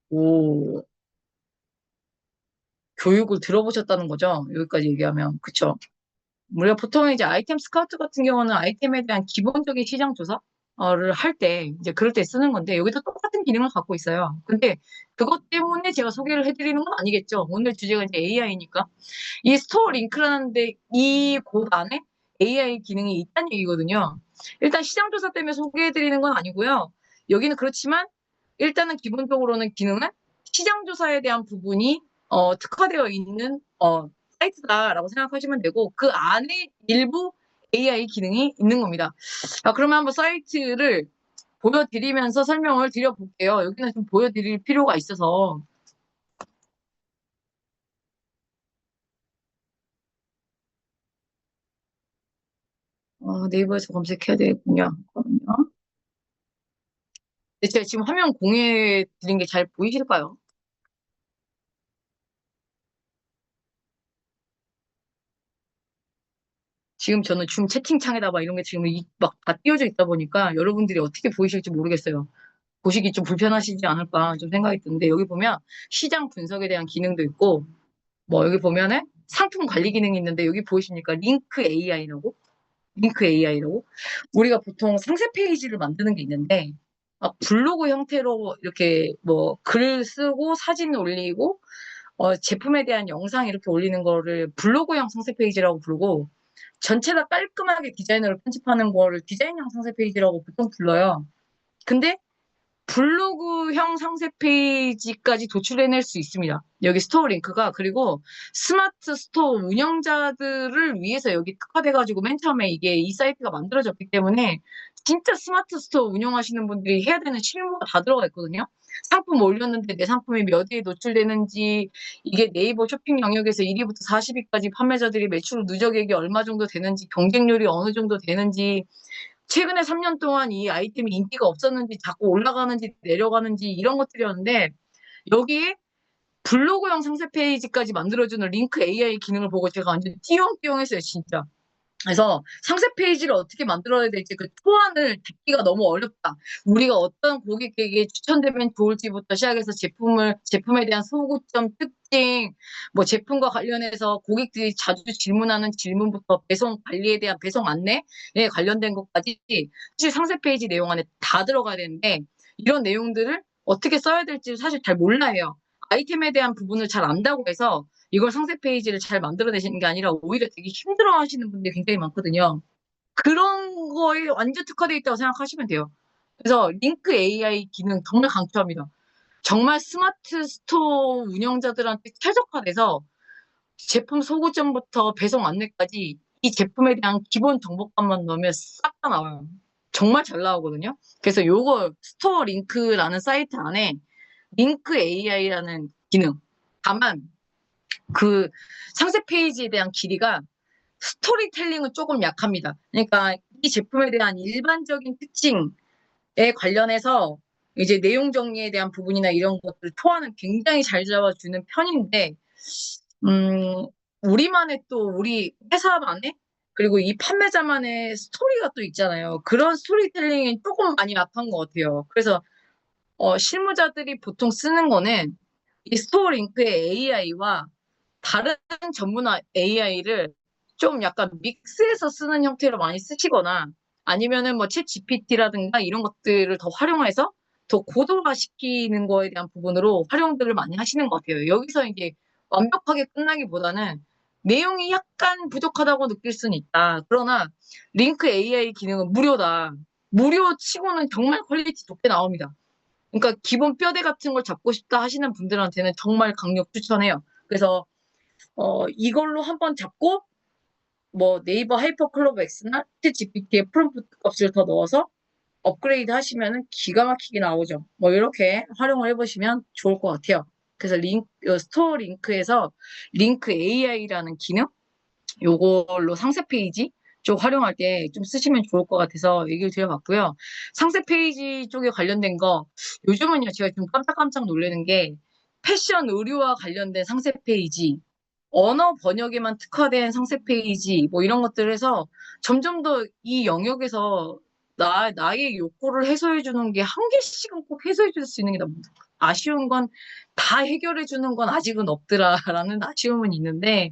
오, 교육을 들어보셨다는 거죠? 여기까지 얘기하면. 그쵸? 우리가 보통 이제 아이템 스카우트 같은 경우는 아이템에 대한 기본적인 시장 조사를 할 때, 이제 그럴 때 쓰는 건데, 여기도 똑같은 기능을 갖고 있어요. 근데 그것 때문에 제가 소개를 해드리는 건 아니겠죠. 오늘 주제가 이제 AI니까. 이 스토어 링크라는데 이 곳 안에 AI 기능이 있다는 얘기거든요. 일단 시장 조사 때문에 소개해드리는 건 아니고요. 여기는 그렇지만 일단은 기본적으로는 기능은 시장 조사에 대한 부분이 특화되어 있는 사이트다라고 생각하시면 되고 그 안에 일부 AI 기능이 있는 겁니다. 그러면 한번 사이트를 보여드리면서 설명을 드려볼게요. 여기는 좀 보여드릴 필요가 있어서 네이버에서 검색해야 되겠군요. 잠깐만요. 제가 지금 화면 공유해 드린 게 잘 보이실까요? 지금 저는 줌 채팅창에다 막 이런 게 지금 막 다 띄워져 있다 보니까 여러분들이 어떻게 보이실지 모르겠어요. 보시기 좀 불편하시지 않을까 좀 생각이 드는데 여기 보면 시장 분석에 대한 기능도 있고 뭐 여기 보면은 상품 관리 기능이 있는데 여기 보이십니까? 링크 AI라고 우리가 보통 상세 페이지를 만드는 게 있는데 블로그 형태로 이렇게 뭐 글 쓰고 사진 올리고 제품에 대한 영상 이렇게 올리는 거를 블로그형 상세 페이지라고 부르고 전체 다 깔끔하게 디자이너를 편집하는 거를 디자인형 상세 페이지라고 보통 불러요. 근데 블로그형 상세 페이지까지 도출해낼 수 있습니다. 여기 스토어 링크가 그리고 스마트 스토어 운영자들을 위해서 여기 특화돼가지고 맨 처음에 이게 이 사이트가 만들어졌기 때문에 진짜 스마트 스토어 운영하시는 분들이 해야 되는 실무가 다 들어가 있거든요. 상품 올렸는데 내 상품이 몇 위에 노출되는지 이게 네이버 쇼핑 영역에서 1위부터 40위까지 판매자들이 매출 누적액이 얼마 정도 되는지 경쟁률이 어느 정도 되는지 최근에 3년 동안 이 아이템이 인기가 없었는지 자꾸 올라가는지 내려가는지 이런 것들이었는데 여기에 블로그형 상세 페이지까지 만들어주는 링크 AI 기능을 보고 제가 완전 띠용띠용했어요, 진짜. 그래서 상세 페이지를 어떻게 만들어야 될지 그 초안을 듣기가 너무 어렵다. 우리가 어떤 고객에게 추천되면 좋을지부터 시작해서 제품에 대한 소구점, 특징, 뭐 제품과 관련해서 고객들이 자주 질문하는 질문부터 배송 관리에 대한 배송 안내에 관련된 것까지 사실 상세 페이지 내용 안에 다 들어가야 되는데 이런 내용들을 어떻게 써야 될지 사실 잘 몰라요. 아이템에 대한 부분을 잘 안다고 해서 이걸 상세 페이지를 잘 만들어내시는 게 아니라 오히려 되게 힘들어 하시는 분들이 굉장히 많거든요. 그런 거에 완전 특화되어 있다고 생각하시면 돼요. 그래서 링크 AI 기능 정말 강추합니다. 정말 스마트 스토어 운영자들한테 최적화돼서 제품 소구점부터 배송 안내까지 이 제품에 대한 기본 정보값만 넣으면 싹 다 나와요. 정말 잘 나오거든요. 그래서 요거 스토어 링크라는 사이트 안에 링크 AI라는 기능. 다만 그 상세 페이지에 대한 길이가 스토리텔링은 조금 약합니다. 그러니까 이 제품에 대한 일반적인 특징에 관련해서 이제 내용 정리에 대한 부분이나 이런 것들 초안은 굉장히 잘 잡아주는 편인데, 음, 우리만의 또 우리 회사만의 그리고 이 판매자만의 스토리가 또 있잖아요. 그런 스토리텔링이 조금 많이 약한 것 같아요. 그래서 실무자들이 보통 쓰는 거는 이 스토어 링크의 AI와 다른 전문화 AI를 좀 약간 믹스해서 쓰는 형태로 많이 쓰시거나 아니면은 뭐 챗 GPT라든가 이런 것들을 더 활용해서 더 고도화시키는 거에 대한 부분으로 활용들을 많이 하시는 것 같아요. 여기서 이게 완벽하게 끝나기보다는 내용이 약간 부족하다고 느낄 수는 있다. 그러나 링크 AI 기능은 무료다. 무료 치고는 정말 퀄리티 좋게 나옵니다. 그러니까 기본 뼈대 같은 걸 잡고 싶다 하시는 분들한테는 정말 강력 추천해요. 그래서 이걸로 한번 잡고 뭐 네이버 하이퍼 클로버 X나 챗 GPT의 프롬프트 값을 더 넣어서 업그레이드 하시면은 기가 막히게 나오죠. 뭐 이렇게 활용을 해보시면 좋을 것 같아요. 그래서 스토어 링크에서 링크 AI라는 기능 요걸로 상세 페이지 쪽 활용할 때 좀 쓰시면 좋을 것 같아서 얘기를 드려봤고요. 상세 페이지 쪽에 관련된 거 요즘은요 제가 좀 깜짝깜짝 놀라는 게 패션 의류와 관련된 상세 페이지 언어 번역에만 특화된 상세 페이지 뭐 이런 것들 해서 점점 더 이 영역에서 나의 욕구를 해소해 주는 게 한 개씩은 꼭 해소해 줄 수 있는 게 너무 아쉬운 건 다 해결해 주는 건 아직은 없더라라는 아쉬움은 있는데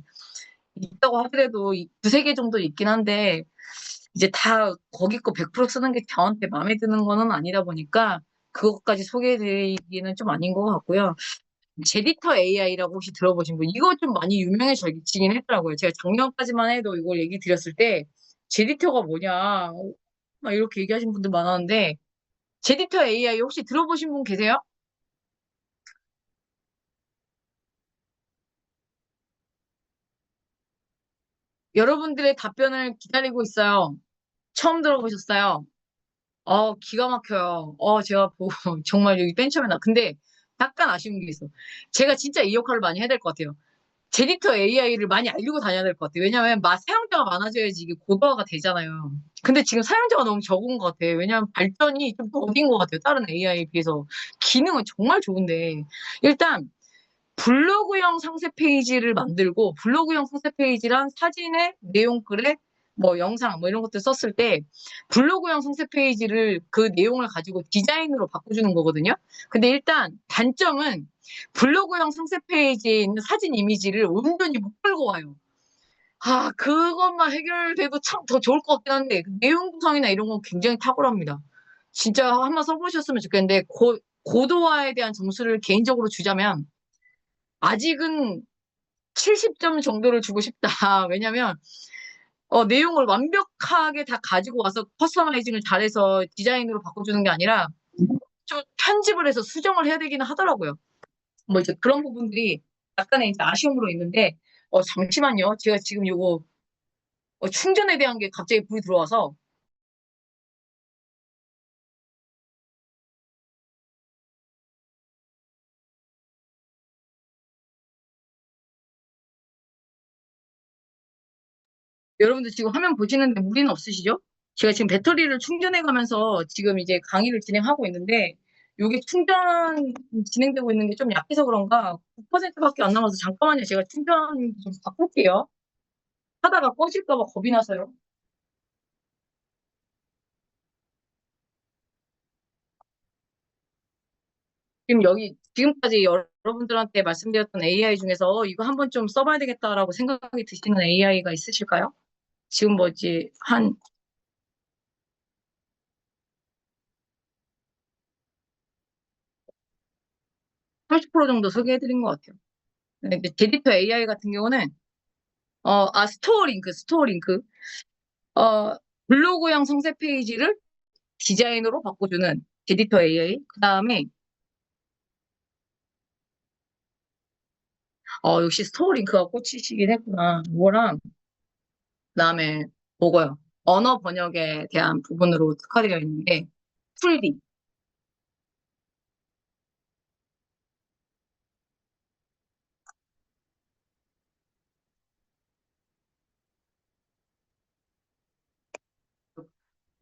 있다고 하더라도 두세 개 정도 있긴 한데 이제 다 거기 거 100% 쓰는 게 저한테 마음에 드는 거는 아니다 보니까 그것까지 소개해 드리기는 좀 아닌 것 같고요. 제디터 AI라고 혹시 들어보신 분? 이거 좀 많이 유명해지긴 했더라고요. 제가 작년까지만 해도 이걸 얘기 드렸을 때 제디터가 뭐냐 막 이렇게 얘기하신 분들 많았는데 제디터 AI 혹시 들어보신 분 계세요? 여러분들의 답변을 기다리고 있어요. 처음 들어보셨어요? 기가 막혀요. 제가 보고 정말 여기 맨 처음에 근데 약간 아쉬운 게 있어. 제가 진짜 이 역할을 많이 해야 될 것 같아요. 제디터 AI를 많이 알리고 다녀야 될 것 같아요. 왜냐하면 사용자가 많아져야지 이게 고도화가 되잖아요. 근데 지금 사용자가 너무 적은 것 같아요. 왜냐하면 발전이 좀 더딘 것 같아요. 다른 AI에 비해서. 기능은 정말 좋은데. 일단 블로그형 상세 페이지를 만들고 블로그형 상세 페이지란 사진에 내용글에 뭐 영상 뭐 이런 것들 썼을 때 블로그형 상세 페이지를 그 내용을 가지고 디자인으로 바꿔주는 거거든요. 근데 일단 단점은 블로그형 상세 페이지에 있는 사진 이미지를 온전히 못 끌고 와요. 그것만 해결돼도 참 더 좋을 것 같긴 한데 내용 구성이나 이런 건 굉장히 탁월합니다. 진짜 한번 써보셨으면 좋겠는데 고도화에 대한 점수를 개인적으로 주자면 아직은 70점 정도를 주고 싶다. 왜냐면 내용을 완벽하게 다 가지고 와서 커스터마이징을 잘해서 디자인으로 바꿔주는 게 아니라 좀 편집을 해서 수정을 해야 되기는 하더라고요. 뭐 이제 그런 부분들이 약간의 이제 아쉬움으로 있는데 잠시만요. 제가 지금 요거 충전에 대한 게 갑자기 불이 들어와서 여러분들 지금 화면 보시는데 무리는 없으시죠? 제가 지금 배터리를 충전해 가면서 지금 이제 강의를 진행하고 있는데 요게 충전 진행되고 있는 게 좀 약해서 그런가 9%밖에 안 남아서 잠깐만요. 제가 충전 좀 바꿀게요. 하다가 꺼질까 봐 겁이 나서요. 지금 여기 지금까지 여러분들한테 말씀드렸던 AI 중에서 이거 한번 좀 써봐야 되겠다라고 생각이 드시는 AI가 있으실까요? 지금 뭐지 한 30% 정도 소개해드린 것 같아요. 네, 이제 제디터 AI 같은 경우는 스토어링크 어, 블로그형 성세 페이지를 디자인으로 바꿔주는 제디터 AI. 그다음에 역시 스토어링크가 꽂히시긴 했구나. 이거랑 그다음에 뭐고요? 언어 번역에 대한 부분으로 특화되어 있는 게 풀디.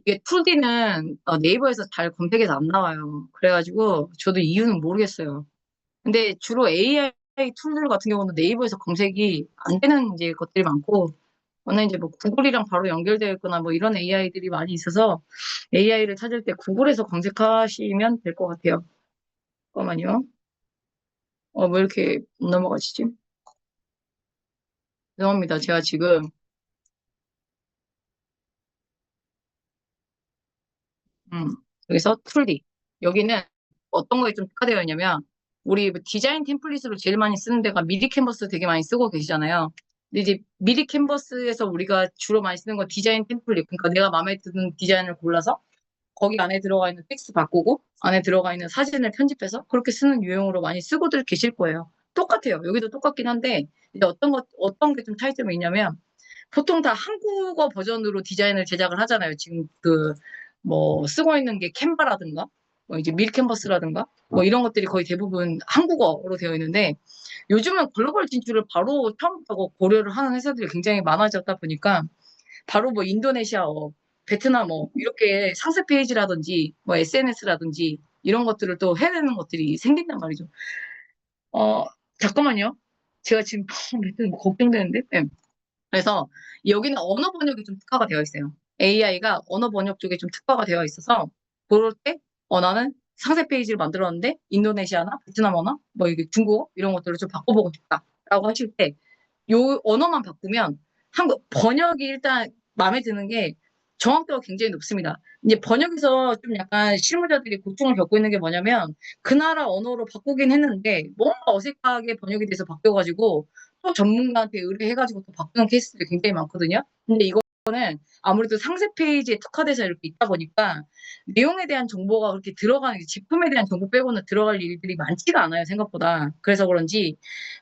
이게 풀디는 네이버에서 잘 검색해서 안 나와요. 그래가지고 저도 이유는 모르겠어요. 근데 주로 AI 툴들 같은 경우는 네이버에서 검색이 안 되는 이제 것들이 많고, 워낙 이제 뭐 구글이랑 바로 연결되어 있거나 뭐 이런 AI들이 많이 있어서 AI를 찾을 때 구글에서 검색하시면 될 것 같아요. 잠깐만요. 왜 이렇게 못 넘어가시지? 죄송합니다. 제가 지금 음, 여기서 툴디. 여기는 어떤 거에 좀 특화되어 있냐면, 우리 뭐 디자인 템플릿으로 제일 많이 쓰는 데가 미리 캔버스 되게 많이 쓰고 계시잖아요. 근데 이제 미리 캔버스에서 우리가 주로 많이 쓰는 건 디자인 템플릿. 그러니까 내가 마음에 드는 디자인을 골라서 거기 안에 들어가 있는 텍스트 바꾸고 안에 들어가 있는 사진을 편집해서 그렇게 쓰는 유형으로 많이 쓰고들 계실 거예요. 똑같아요. 여기도 똑같긴 한데 이제 어떤 게 좀 차이점이 있냐면, 보통 다 한국어 버전으로 디자인을 제작을 하잖아요. 지금 뭐 쓰고 있는 게 캔바라든가 뭐 이제 밀캔버스라든가 뭐 이런 것들이 거의 대부분 한국어로 되어 있는데, 요즘은 글로벌 진출을 바로 처음부터 고려를 하는 회사들이 굉장히 많아졌다 보니까 바로 뭐 인도네시아어, 베트남어 이렇게 상세 페이지라든지 뭐 SNS라든지 이런 것들을 또 해내는 것들이 생긴단 말이죠. 어, 잠깐만요. 제가 지금 걱정되는데. 네. 그래서 여기는 언어 번역이 좀 특화가 되어 있어요. AI가 언어 번역 쪽에 좀 특화가 되어 있어서 그럴 때 나는 상세 페이지를 만들었는데 인도네시아나 베트남어나 뭐 이게 중국어 이런 것들을 좀 바꿔보고 싶다라고 하실 때 요 언어만 바꾸면 한국 번역이 일단 마음에 드는 게 정확도가 굉장히 높습니다. 이제 번역에서 좀 약간 실무자들이 고충을 겪고 있는 게 뭐냐면, 그 나라 언어로 바꾸긴 했는데 뭔가 어색하게 번역이 돼서 바뀌어가지고 또 전문가한테 의뢰해가지고 또 바꾸는 케이스들이 굉장히 많거든요. 근데 이거는 아무래도 상세 페이지에 특화돼서 이렇게 있다 보니까 내용에 대한 정보가 그렇게 들어가는 게, 제품에 대한 정보 빼고는 들어갈 일들이 많지가 않아요, 생각보다. 그래서 그런지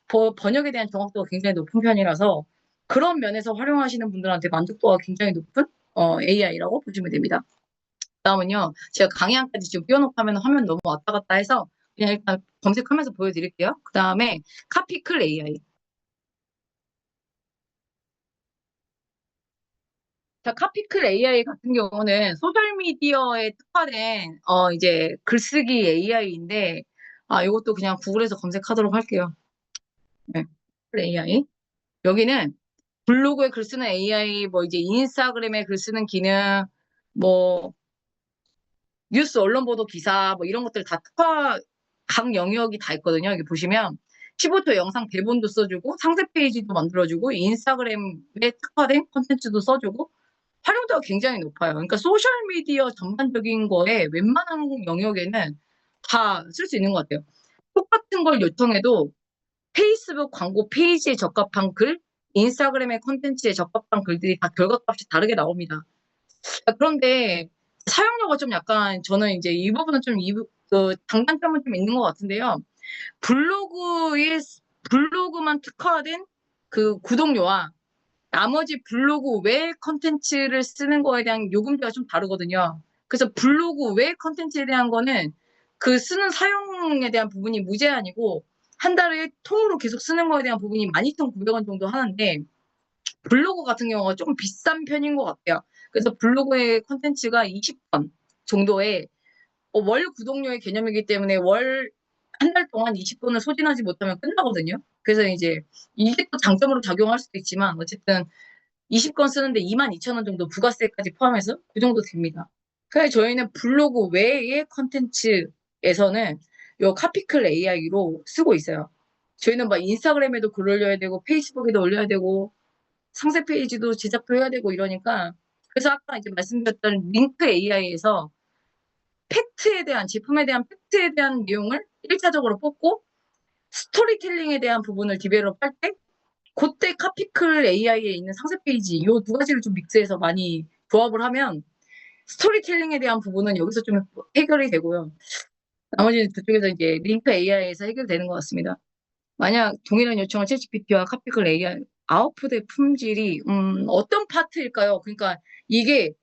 번역에 대한 정확도가 굉장히 높은 편이라서 그런 면에서 활용하시는 분들한테 만족도가 굉장히 높은 AI라고 보시면 됩니다. 다음은요, 제가 강의안까지 지금 띄워놓고 하면 화면 너무 왔다 갔다 해서 그냥 일단 검색하면서 보여드릴게요. 그 다음에 카피클 AI. 자, 카피클 AI 같은 경우는 소셜미디어에 특화된 이제 글쓰기 AI인데, 이것도 그냥 구글에서 검색하도록 할게요. 네, 카피클 AI. 여기는 블로그에 글 쓰는 AI, 뭐 이제 인스타그램에 글 쓰는 기능, 뭐 뉴스 언론 보도 기사, 뭐 이런 것들 다 특화, 각 영역이 다 있거든요. 여기 보시면 15초 영상 대본도 써주고 상세 페이지도 만들어주고 인스타그램에 특화된 콘텐츠도 써주고 활용도가 굉장히 높아요. 그러니까 소셜 미디어 전반적인 거에 웬만한 영역에는 다 쓸 수 있는 것 같아요. 똑같은 걸 요청해도 페이스북 광고 페이지에 적합한 글, 인스타그램의 콘텐츠에 적합한 글들이 다 결과값이 다르게 나옵니다. 그런데 사용료가 좀 약간, 저는 이제 이 부분은 좀 장단점은 좀 있는 것 같은데요. 블로그에 블로그만 특화된 그 구독료와 나머지 블로그 외 컨텐츠를 쓰는 거에 대한 요금제가 좀 다르거든요. 그래서 블로그 외 컨텐츠에 대한 거는 그 쓰는 사용에 대한 부분이 무제한이고, 한 달에 통으로 계속 쓰는 거에 대한 부분이 12,900원 정도 하는데, 블로그 같은 경우가 조금 비싼 편인 것 같아요. 그래서 블로그의 컨텐츠가 20건 정도의 월 구독료의 개념이기 때문에 월 한 달 동안 20분을 소진하지 못하면 끝나거든요. 그래서 이제 이게 또 장점으로 작용할 수도 있지만 어쨌든 20건 쓰는데 22,000원 정도 부가세까지 포함해서 그 정도 됩니다. 그래서 저희는 블로그 외의 컨텐츠에서는 요 카피클 AI로 쓰고 있어요. 저희는 막 인스타그램에도 글 올려야 되고 페이스북에도 올려야 되고 상세 페이지도 제작도 해야 되고 이러니까 그래서 아까 이제 말씀드렸던 링크 AI에서 팩트에 대한 제품에 대한 팩트에 대한 내용을 1차적으로 뽑고 스토리텔링에 대한 부분을 디벨롭할 때 그때 카피클 AI에 있는 상세 페이지 이 두 가지를 좀 믹스해서 많이 조합을 하면 스토리텔링에 대한 부분은 여기서 좀 해결이 되고요. 나머지는 그쪽에서 이제 링크 AI에서 해결되는 것 같습니다. 만약 동일한 요청을 챗GPT와 카피클 AI 아웃풋의 품질이 어떤 파트일까요? 그러니까 이게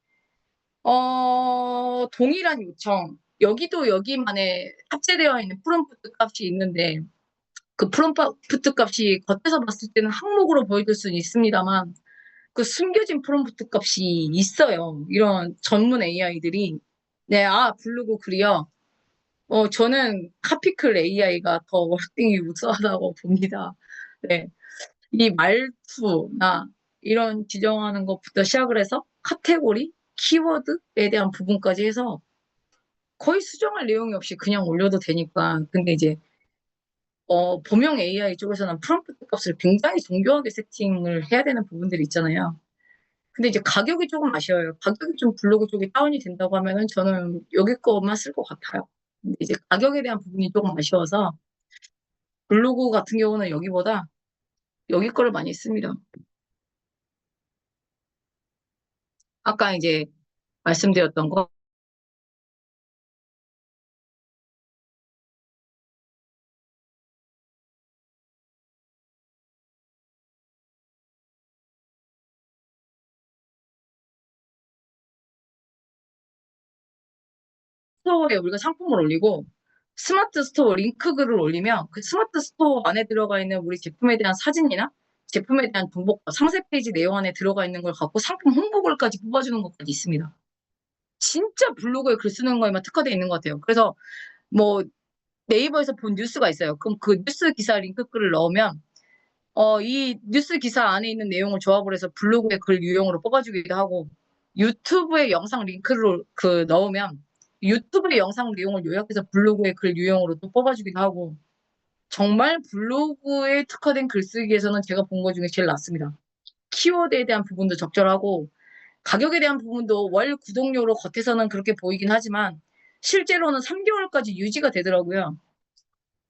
동일한 요청 여기도 여기만에 탑재되어 있는 프롬프트 값이 있는데 그 프롬프트 값이 겉에서 봤을 때는 항목으로 보여줄 수는 있습니다만 그 숨겨진 프롬프트 값이 있어요. 이런 전문 AI들이. 네, 블로그 글이요. 저는 카피클 AI가 더 월등히 우수하다고 봅니다. 네. 이 말투나 이런 지정하는 것부터 시작을 해서 카테고리, 키워드에 대한 부분까지 해서 거의 수정할 내용이 없이 그냥 올려도 되니까. 근데 이제 범용 AI 쪽에서는 프롬프트 값을 굉장히 정교하게 세팅을 해야 되는 부분들이 있잖아요. 근데 이제 가격이 조금 아쉬워요. 가격이 좀 블로그 쪽이 다운이 된다고 하면은 저는 여기 거만 쓸 것 같아요. 근데 이제 가격에 대한 부분이 조금 아쉬워서 블로그 같은 경우는 여기보다 여기 거를 많이 씁니다. 아까 이제 말씀드렸던 거 스토어에 우리가 상품을 올리고 스마트 스토어 링크 글을 올리면 그 스마트 스토어 안에 들어가 있는 우리 제품에 대한 사진이나 제품에 대한 정보가 상세 페이지 내용 안에 들어가 있는 걸 갖고 상품 홍보글까지 뽑아주는 것까지 있습니다. 진짜 블로그에 글 쓰는 거에만 특화되어 있는 것 같아요. 그래서 뭐 네이버에서 본 뉴스가 있어요. 그럼 그 뉴스 기사 링크 글을 넣으면 이 뉴스 기사 안에 있는 내용을 조합을 해서 블로그에 글 유형으로 뽑아주기도 하고 유튜브에 영상 링크를 넣으면 유튜브의 영상 내용을 요약해서 블로그에 글 유형으로 또 뽑아주기도 하고 정말 블로그에 특화된 글쓰기에서는 제가 본 것 중에 제일 낫습니다. 키워드에 대한 부분도 적절하고 가격에 대한 부분도 월 구독료로 겉에서는 그렇게 보이긴 하지만 실제로는 3개월까지 유지가 되더라고요.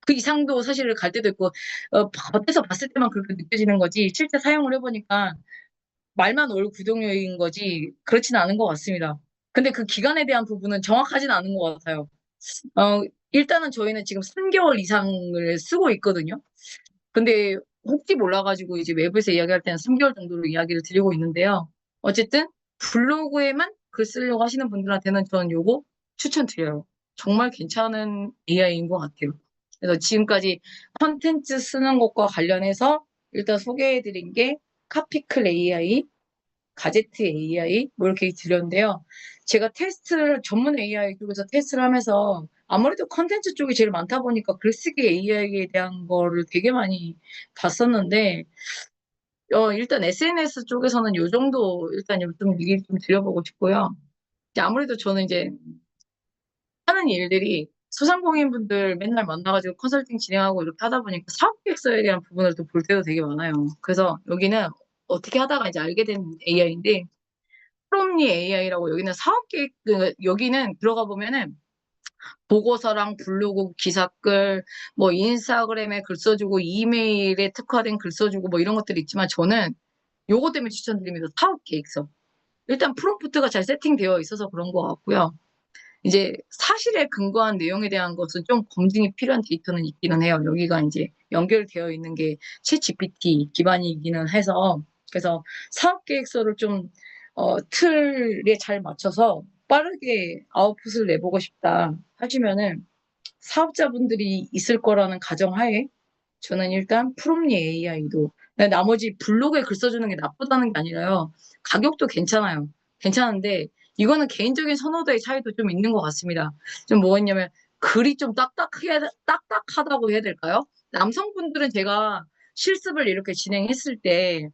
그 이상도 사실 갈 때도 있고 겉에서 봤을 때만 그렇게 느껴지는 거지 실제 사용을 해보니까 말만 올 구독료인 거지 그렇지는 않은 것 같습니다. 근데 그 기간에 대한 부분은 정확하진 않은 것 같아요. 일단은 저희는 지금 3개월 이상을 쓰고 있거든요. 근데 혹시 몰라가지고 이제 외부에서 이야기할 때는 3개월 정도로 이야기를 드리고 있는데요. 어쨌든 블로그에만 글 쓰려고 하시는 분들한테는 저는 요거 추천드려요. 정말 괜찮은 AI인 것 같아요. 그래서 지금까지 컨텐츠 쓰는 것과 관련해서 일단 소개해드린 게 카피클 AI, 가제트 AI 뭐 이렇게 드렸는데요. 제가 테스트를 전문 AI 쪽에서 테스트를 하면서 아무래도 컨텐츠 쪽이 제일 많다 보니까 글쓰기 AI에 대한 거를 되게 많이 봤었는데 일단 SNS 쪽에서는 요 정도 일단 좀 얘기 좀 드려보고 싶고요. 이제 아무래도 저는 이제 하는 일들이 소상공인분들 맨날 만나가지고 컨설팅 진행하고 이렇게 하다 보니까 사업계획서에 대한 부분을 또 볼 때도 되게 많아요. 그래서 여기는 어떻게 하다가 이제 알게 된 AI인데 프롬니 AI라고 여기는 사업계획 여기는 들어가 보면은 보고서랑 블로그 기사글 뭐 인스타그램에 글 써주고 이메일에 특화된 글 써주고 뭐 이런 것들이 있지만 저는 요거 때문에 추천드립니다. 사업계획서. 일단 프롬프트가 잘 세팅되어 있어서 그런 것 같고요. 이제 사실에 근거한 내용에 대한 것은 좀 검증이 필요한 데이터는 있기는 해요. 여기가 이제 연결되어 있는 게 챗GPT 기반이기는 해서 그래서 사업 계획서를 좀 틀에 잘 맞춰서 빠르게 아웃풋을 내보고 싶다 하시면은 사업자분들이 있을 거라는 가정하에 저는 일단 프롬니 AI도 나머지 블로그에 글 써주는 게 나쁘다는 게 아니라요. 가격도 괜찮아요. 괜찮은데 이거는 개인적인 선호도의 차이도 좀 있는 것 같습니다. 좀 뭐였냐면 글이 좀 딱딱하다고 해야 될까요? 남성분들은 제가 실습을 이렇게 진행했을 때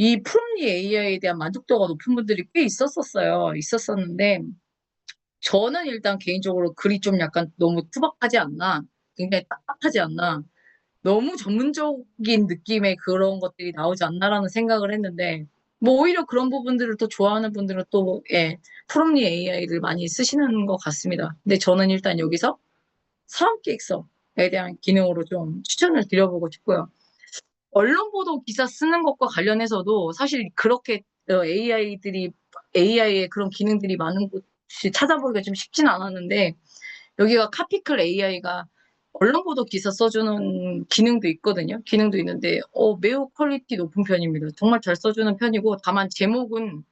이 프롬리 AI에 대한 만족도가 높은 분들이 꽤 있었었는데, 저는 일단 개인적으로 글이 좀 약간 너무 투박하지 않나, 굉장히 딱딱하지 않나, 너무 전문적인 느낌의 그런 것들이 나오지 않나라는 생각을 했는데, 뭐 오히려 그런 부분들을 또 좋아하는 분들은 또, 예, 프롬리 AI를 많이 쓰시는 것 같습니다. 근데 저는 일단 여기서 사업계획서에 대한 기능으로 좀 추천을 드려보고 싶고요. 언론 보도 기사 쓰는 것과 관련해서도 사실 그렇게 AI의 그런 기능들이 많은 곳이 찾아보기가 좀 쉽진 않았는데, 여기가 카피클 AI가 언론 보도 기사 써주는 기능도 있거든요. 기능도 있는데, 매우 퀄리티 높은 편입니다. 정말 잘 써주는 편이고, 다만 제목은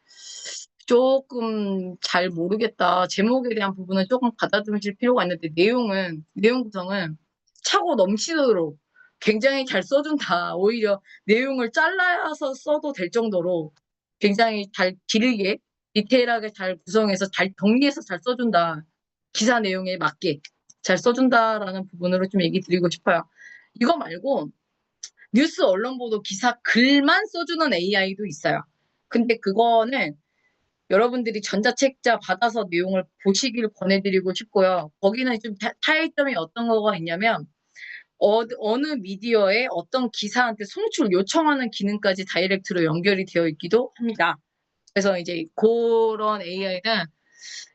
조금 잘 모르겠다. 제목에 대한 부분은 조금 받아들이실 필요가 있는데, 내용 구성은 차고 넘치도록 굉장히 잘 써준다. 오히려 내용을 잘라서 써도 될 정도로 굉장히 잘 길게, 디테일하게 잘 구성해서 잘 정리해서 잘 써준다. 기사 내용에 맞게 잘 써준다라는 부분으로 좀 얘기 드리고 싶어요. 이거 말고 뉴스 언론 보도 기사 글만 써주는 AI도 있어요. 근데 그거는 여러분들이 전자책자 받아서 내용을 보시길 권해드리고 싶고요. 거기는 좀 차이점이 어떤 거가 있냐면, 어느 미디어에 어떤 기사한테 송출 요청하는 기능까지 다이렉트로 연결이 되어 있기도 합니다. 그래서 이제 그런 AI는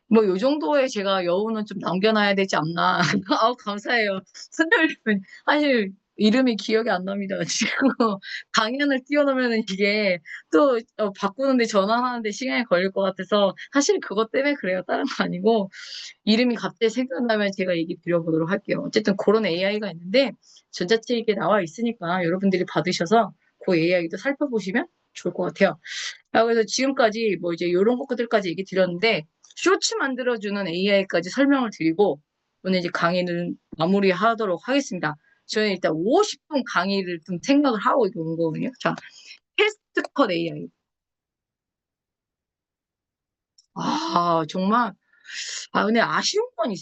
뭐 요 정도의 제가 여운은 좀 남겨놔야 되지 않나. 아우, 감사해요. 선생님, 사실 이름이 기억이 안 납니다. 지금 강연을 띄워놓으면 이게 또 바꾸는데 전환하는데 시간이 걸릴 것 같아서 사실 그것 때문에 그래요. 다른 거 아니고 이름이 갑자기 생각나면 제가 얘기 드려보도록 할게요. 어쨌든 그런 AI가 있는데 전자책에 나와 있으니까 여러분들이 받으셔서 그 AI도 살펴보시면 좋을 것 같아요. 그래서 지금까지 뭐 이제 이런 것들까지 얘기 드렸는데 쇼츠 만들어주는 AI까지 설명을 드리고 오늘 이제 강의는 마무리하도록 하겠습니다. 저는 일단 50분 강의를 좀 생각을 하고 온 거거든요. 자, 테스트 컷 AI. 정말. 근데 아쉬운 건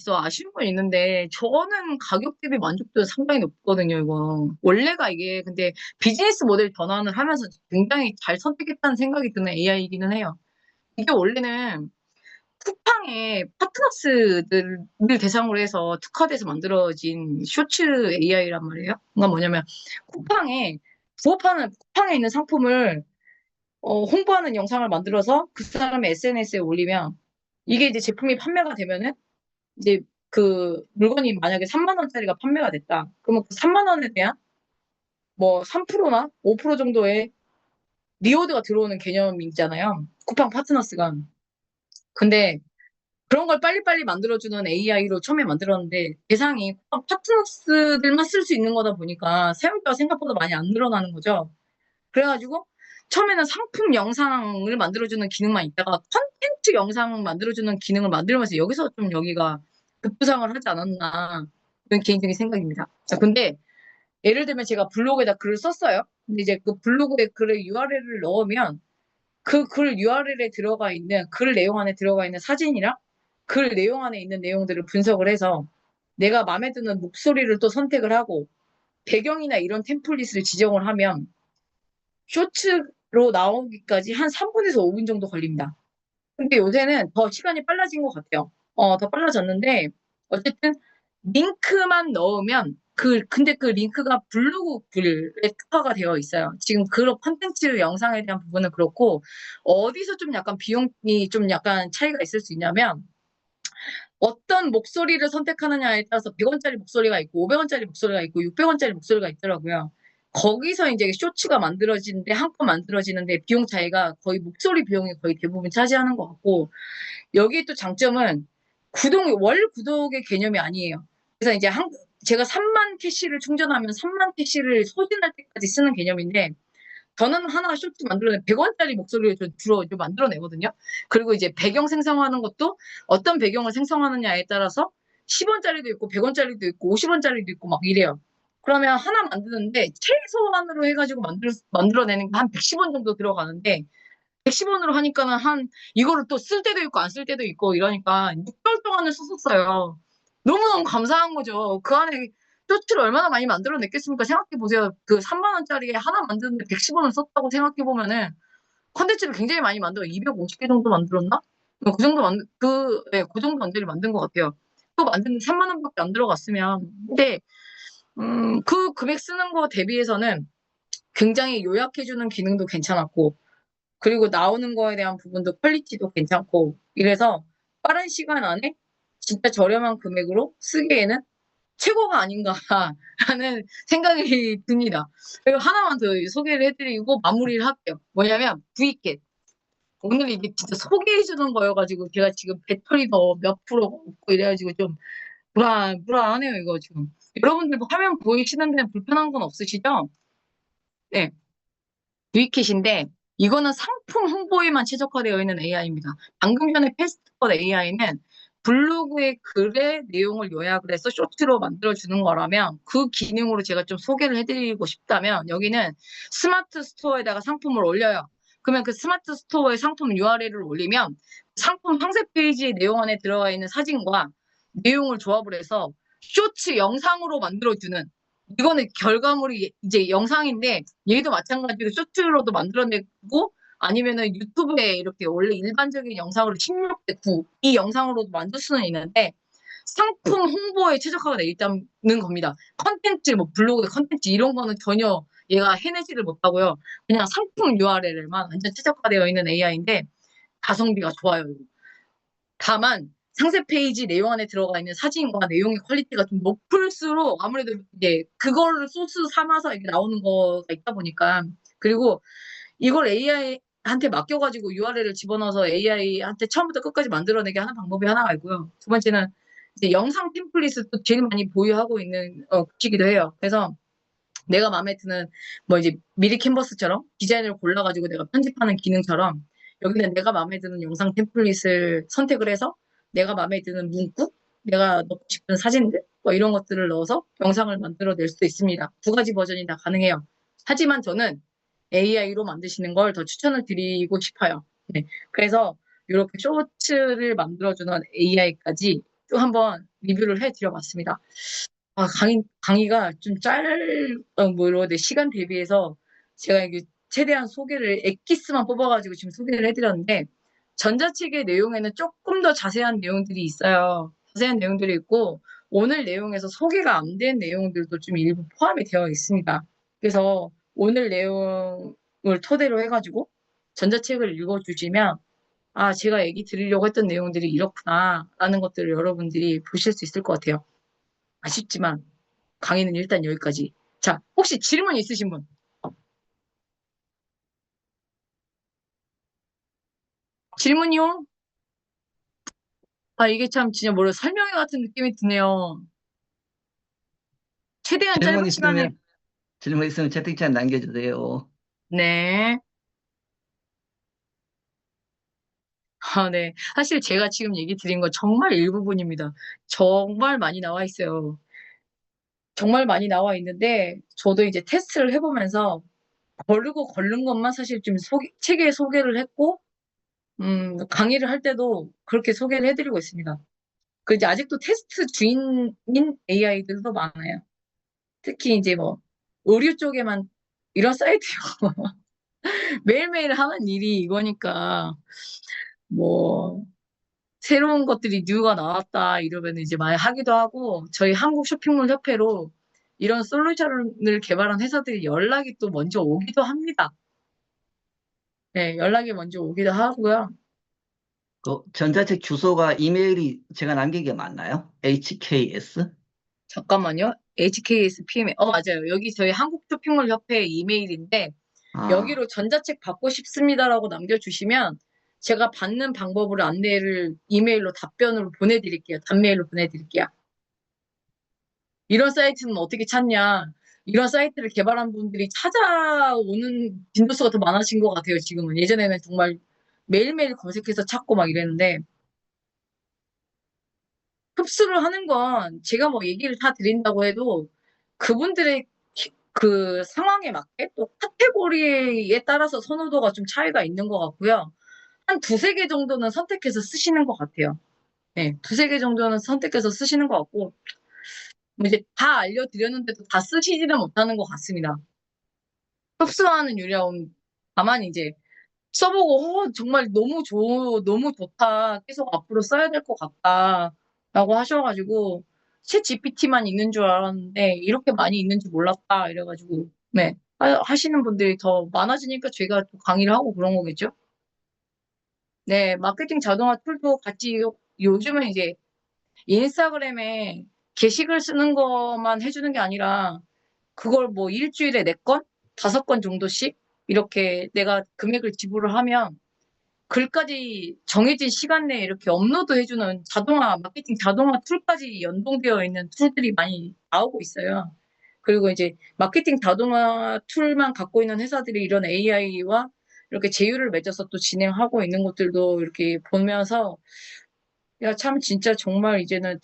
있는데, 저는 가격 대비 만족도가 상당히 높거든요, 이거. 원래가 이게, 근데 비즈니스 모델 전환을 하면서 굉장히 잘 선택했다는 생각이 드는 AI이기는 해요. 이게 원래는 쿠팡의 파트너스들을 대상으로 해서 특화돼서 만들어진 쇼츠 AI란 말이에요. 그러니까 뭐냐면, 쿠팡에 있는 상품을 홍보하는 영상을 만들어서 그 사람의 SNS에 올리면 이게 이제 제품이 판매가 되면은 이제 그 물건이 만약에 3만 원짜리가 판매가 됐다. 그러면 그 3만 원에 대한 뭐 3%나 5% 정도의 리워드가 들어오는 개념이잖아요. 쿠팡 파트너스가. 근데 그런 걸 빨리빨리 만들어주는 AI로 처음에 만들었는데 대상이 쿠팡 파트너스들만 쓸 수 있는 거다 보니까 사용자가 생각보다 많이 안 늘어나는 거죠. 그래가지고 처음에는 상품 영상을 만들어주는 기능만 있다가 컨텐츠 영상 만들어주는 기능을 만들면서 여기서 좀 여기가 급부상을 하지 않았나 그런 개인적인 생각입니다. 자, 근데 예를 들면 제가 블로그에다 글을 썼어요. 근데 이제 그 블로그에 글의 URL을 넣으면 그 글 URL에 들어가 있는 글 내용 안에 들어가 있는 사진이랑 글 내용 안에 있는 내용들을 분석을 해서 내가 마음에 드는 목소리를 또 선택을 하고 배경이나 이런 템플릿을 지정을 하면 쇼츠로 나오기까지 한 3분에서 5분 정도 걸립니다. 근데 요새는 더 시간이 빨라진 것 같아요. 더 빨라졌는데, 어쨌든, 링크만 넣으면, 근데 그 링크가 블로그 글에 특화가 되어 있어요. 지금 그런 콘텐츠 영상에 대한 부분은 그렇고, 어디서 좀 약간 비용이 좀 약간 차이가 있을 수 있냐면, 어떤 목소리를 선택하느냐에 따라서 100원짜리 목소리가 있고 500원짜리 목소리가 있고 600원짜리 목소리가 있더라고요. 거기서 이제 쇼츠가 만들어지는데 한 건 만들어지는데 비용 차이가 거의 목소리 비용이 거의 대부분 차지하는 것 같고 여기 또 장점은 월 구독의 개념이 아니에요. 그래서 이제 제가 3만 캐시를 충전하면 3만 캐시를 소진할 때까지 쓰는 개념인데 저는 하나 쇼츠 만들어내 100원짜리 목소리를 주로 만들어내거든요. 그리고 이제 배경 생성하는 것도 어떤 배경을 생성하느냐에 따라서 10원짜리도 있고 100원짜리도 있고 50원짜리도 있고 막 이래요. 그러면 하나 만드는데 최소한으로 해가지고 만들어내는 게 한 110원 정도 들어가는데 110원으로 하니까는 이거를 또 쓸 때도 있고 안 쓸 때도 있고 이러니까 6개월 동안을 썼었어요. 너무너무 감사한 거죠. 그 안에 쇼츠를 얼마나 많이 만들어냈겠습니까? 생각해보세요. 그 3만 원짜리 하나 만드는데 110원을 썼다고 생각해보면은 컨텐츠를 굉장히 많이 만들어 250개 정도 만들었나? 그 정도 네, 그 정도 완전히 만든 것 같아요. 또 만드는데 3만 원밖에 안 들어갔으면. 근데 그 금액 쓰는 거 대비해서는 굉장히 요약해주는 기능도 괜찮았고, 그리고 나오는 거에 대한 부분도 퀄리티도 괜찮고, 이래서 빠른 시간 안에 진짜 저렴한 금액으로 쓰기에는 최고가 아닌가라는 생각이 듭니다. 그리고 하나만 더 소개를 해드리고 마무리를 할게요. 뭐냐면 Vcat. 오늘 이게 진짜 소개해주는 거여가지고 제가 지금 배터리도 몇 프로 없고 이래가지고 좀 불안하네요, 이거 지금. 여러분들 뭐 화면 보이시는 데는 불편한 건 없으시죠? 네. V캣인데 이거는 상품 홍보에만 최적화되어 있는 AI입니다. 방금 전에 패스트컷 AI는 블로그의 글의 내용을 요약을 해서 쇼트로 만들어주는 거라면 그 기능으로 제가 좀 소개를 해드리고 싶다면 여기는 스마트 스토어에다가 상품을 올려요. 그러면 그 스마트 스토어에 상품 URL을 올리면 상품 상세 페이지의 내용 안에 들어가 있는 사진과 내용을 조합을 해서 쇼츠 영상으로 만들어주는 이거는 결과물이 이제 영상인데 얘도 마찬가지로 쇼츠로도 만들어내고 아니면은 유튜브에 이렇게 원래 일반적인 영상으로 16대 9 이 영상으로도 만들 수는 있는데 상품 홍보에 최적화가 되어 있다는 겁니다. 컨텐츠 뭐 블로그 컨텐츠 이런 거는 전혀 얘가 해내지를 못하고요. 그냥 상품 URL에만 완전 최적화되어 있는 AI인데 가성비가 좋아요. 다만 상세 페이지 내용 안에 들어가 있는 사진과 내용의 퀄리티가 좀 높을수록 아무래도 이제 그거를 소스 삼아서 이렇게 나오는 거가 있다 보니까 그리고 이걸 AI한테 맡겨가지고 URL을 집어넣어서 AI한테 처음부터 끝까지 만들어내게 하는 방법이 하나가 있고요. 두 번째는 이제 영상 템플릿을 또 제일 많이 보유하고 있는 곳이기도 해요. 그래서 내가 마음에 드는 뭐 이제 미리 캔버스처럼 디자인을 골라가지고 내가 편집하는 기능처럼 여기는 내가 마음에 드는 영상 템플릿을 선택을 해서 내가 마음에 드는 문구, 내가 넣고 싶은 사진들 뭐 이런 것들을 넣어서 영상을 만들어낼 수도 있습니다. 두 가지 버전이 다 가능해요. 하지만 저는 AI로 만드시는 걸 더 추천을 드리고 싶어요. 네. 그래서 이렇게 쇼츠를 만들어주는 AI까지 또 한번 리뷰를 해드려봤습니다. 아, 강의가 좀 뭐, 이런데 시간 대비해서 제가 이게 최대한 소개를, 엑기스만 뽑아가지고 지금 소개를 해드렸는데, 전자책의 내용에는 조금 더 자세한 내용들이 있어요. 자세한 내용들이 있고, 오늘 내용에서 소개가 안 된 내용들도 좀 일부 포함이 되어 있습니다. 그래서 오늘 내용을 토대로 해가지고 전자책을 읽어주시면, 아, 제가 얘기 드리려고 했던 내용들이 이렇구나, 라는 것들을 여러분들이 보실 수 있을 것 같아요. 아쉽지만 강의는 일단 여기까지. 자, 혹시 질문 있으신 분? 질문이요? 아, 이게 참 진짜 뭐래 설명회 같은 느낌이 드네요. 최대한 짧은
질문
시간에,
있으면, 질문 있으면 채팅창 남겨주세요.
네. 아, 네. 사실 제가 지금 얘기 드린 거 정말 일부분입니다. 정말 많이 나와 있어요. 정말 많이 나와 있는데, 저도 이제 테스트를 해보면서 거르고 걸른 것만 사실 좀 책에 소개를 했고, 강의를 할 때도 그렇게 소개를 해드리고 있습니다. 그 이제 아직도 테스트 중인 AI들도 많아요. 특히 이제 뭐 의류 쪽에만 이런 사이트요. 매일매일 하는 일이 이거니까 뭐 새로운 것들이 뉴가 나왔다 이러면 이제 많이 하기도 하고 저희 한국 쇼핑몰 협회로 이런 솔루션을 개발한 회사들이 연락이 또 먼저 오기도 합니다. 네, 연락이 먼저 오기도 하고요.
그 전자책 주소가 이메일이 제가 남긴 게 맞나요? HKS?
잠깐만요. HKS PMA. 맞아요. 여기 저희 한국 쇼핑몰 협회 이메일인데
아,
여기로 전자책 받고 싶습니다라고 남겨주시면 제가 받는 방법을 안내를 이메일로 답변으로 보내드릴게요. 단메일로 보내드릴게요. 이런 사이트는 어떻게 찾냐? 이런 사이트를 개발한 분들이 찾아오는 빈도수가 더 많아진 것 같아요, 지금은. 예전에는 정말 매일매일 검색해서 찾고 막 이랬는데 흡수를 하는 건 제가 뭐 얘기를 다 드린다고 해도 그분들의 그 상황에 맞게 또 카테고리에 따라서 선호도가 좀 차이가 있는 것 같고요. 한 두세 개 정도는 선택해서 쓰시는 것 같아요. 네, 두세 개 정도는 선택해서 쓰시는 것 같고, 뭐 이제 다 알려드렸는데도 다 쓰시지는 못하는 것 같습니다. 흡수하는 유령 다만 이제 써보고 정말 너무 좋다. 계속 앞으로 써야 될 것 같다라고 하셔가지고 챗 GPT만 있는 줄 알았는데 이렇게 많이 있는지 몰랐다 이래가지고 네 하시는 분들이 더 많아지니까 제가 또 강의를 하고 그런 거겠죠. 네, 마케팅 자동화 툴도 같이 요즘은 이제 인스타그램에 게시글 쓰는 것만 해주는 게 아니라 그걸 뭐 일주일에 4건, 5건 정도씩 이렇게 내가 금액을 지불을 하면 글까지 정해진 시간 내에 이렇게 업로드 해주는 마케팅 자동화 툴까지 연동되어 있는 툴들이 많이 나오고 있어요. 그리고 이제 마케팅 자동화 툴만 갖고 있는 회사들이 이런 AI와 이렇게 제휴를 맺어서 또 진행하고 있는 것들도 이렇게 보면서 야, 참 진짜 정말 이제는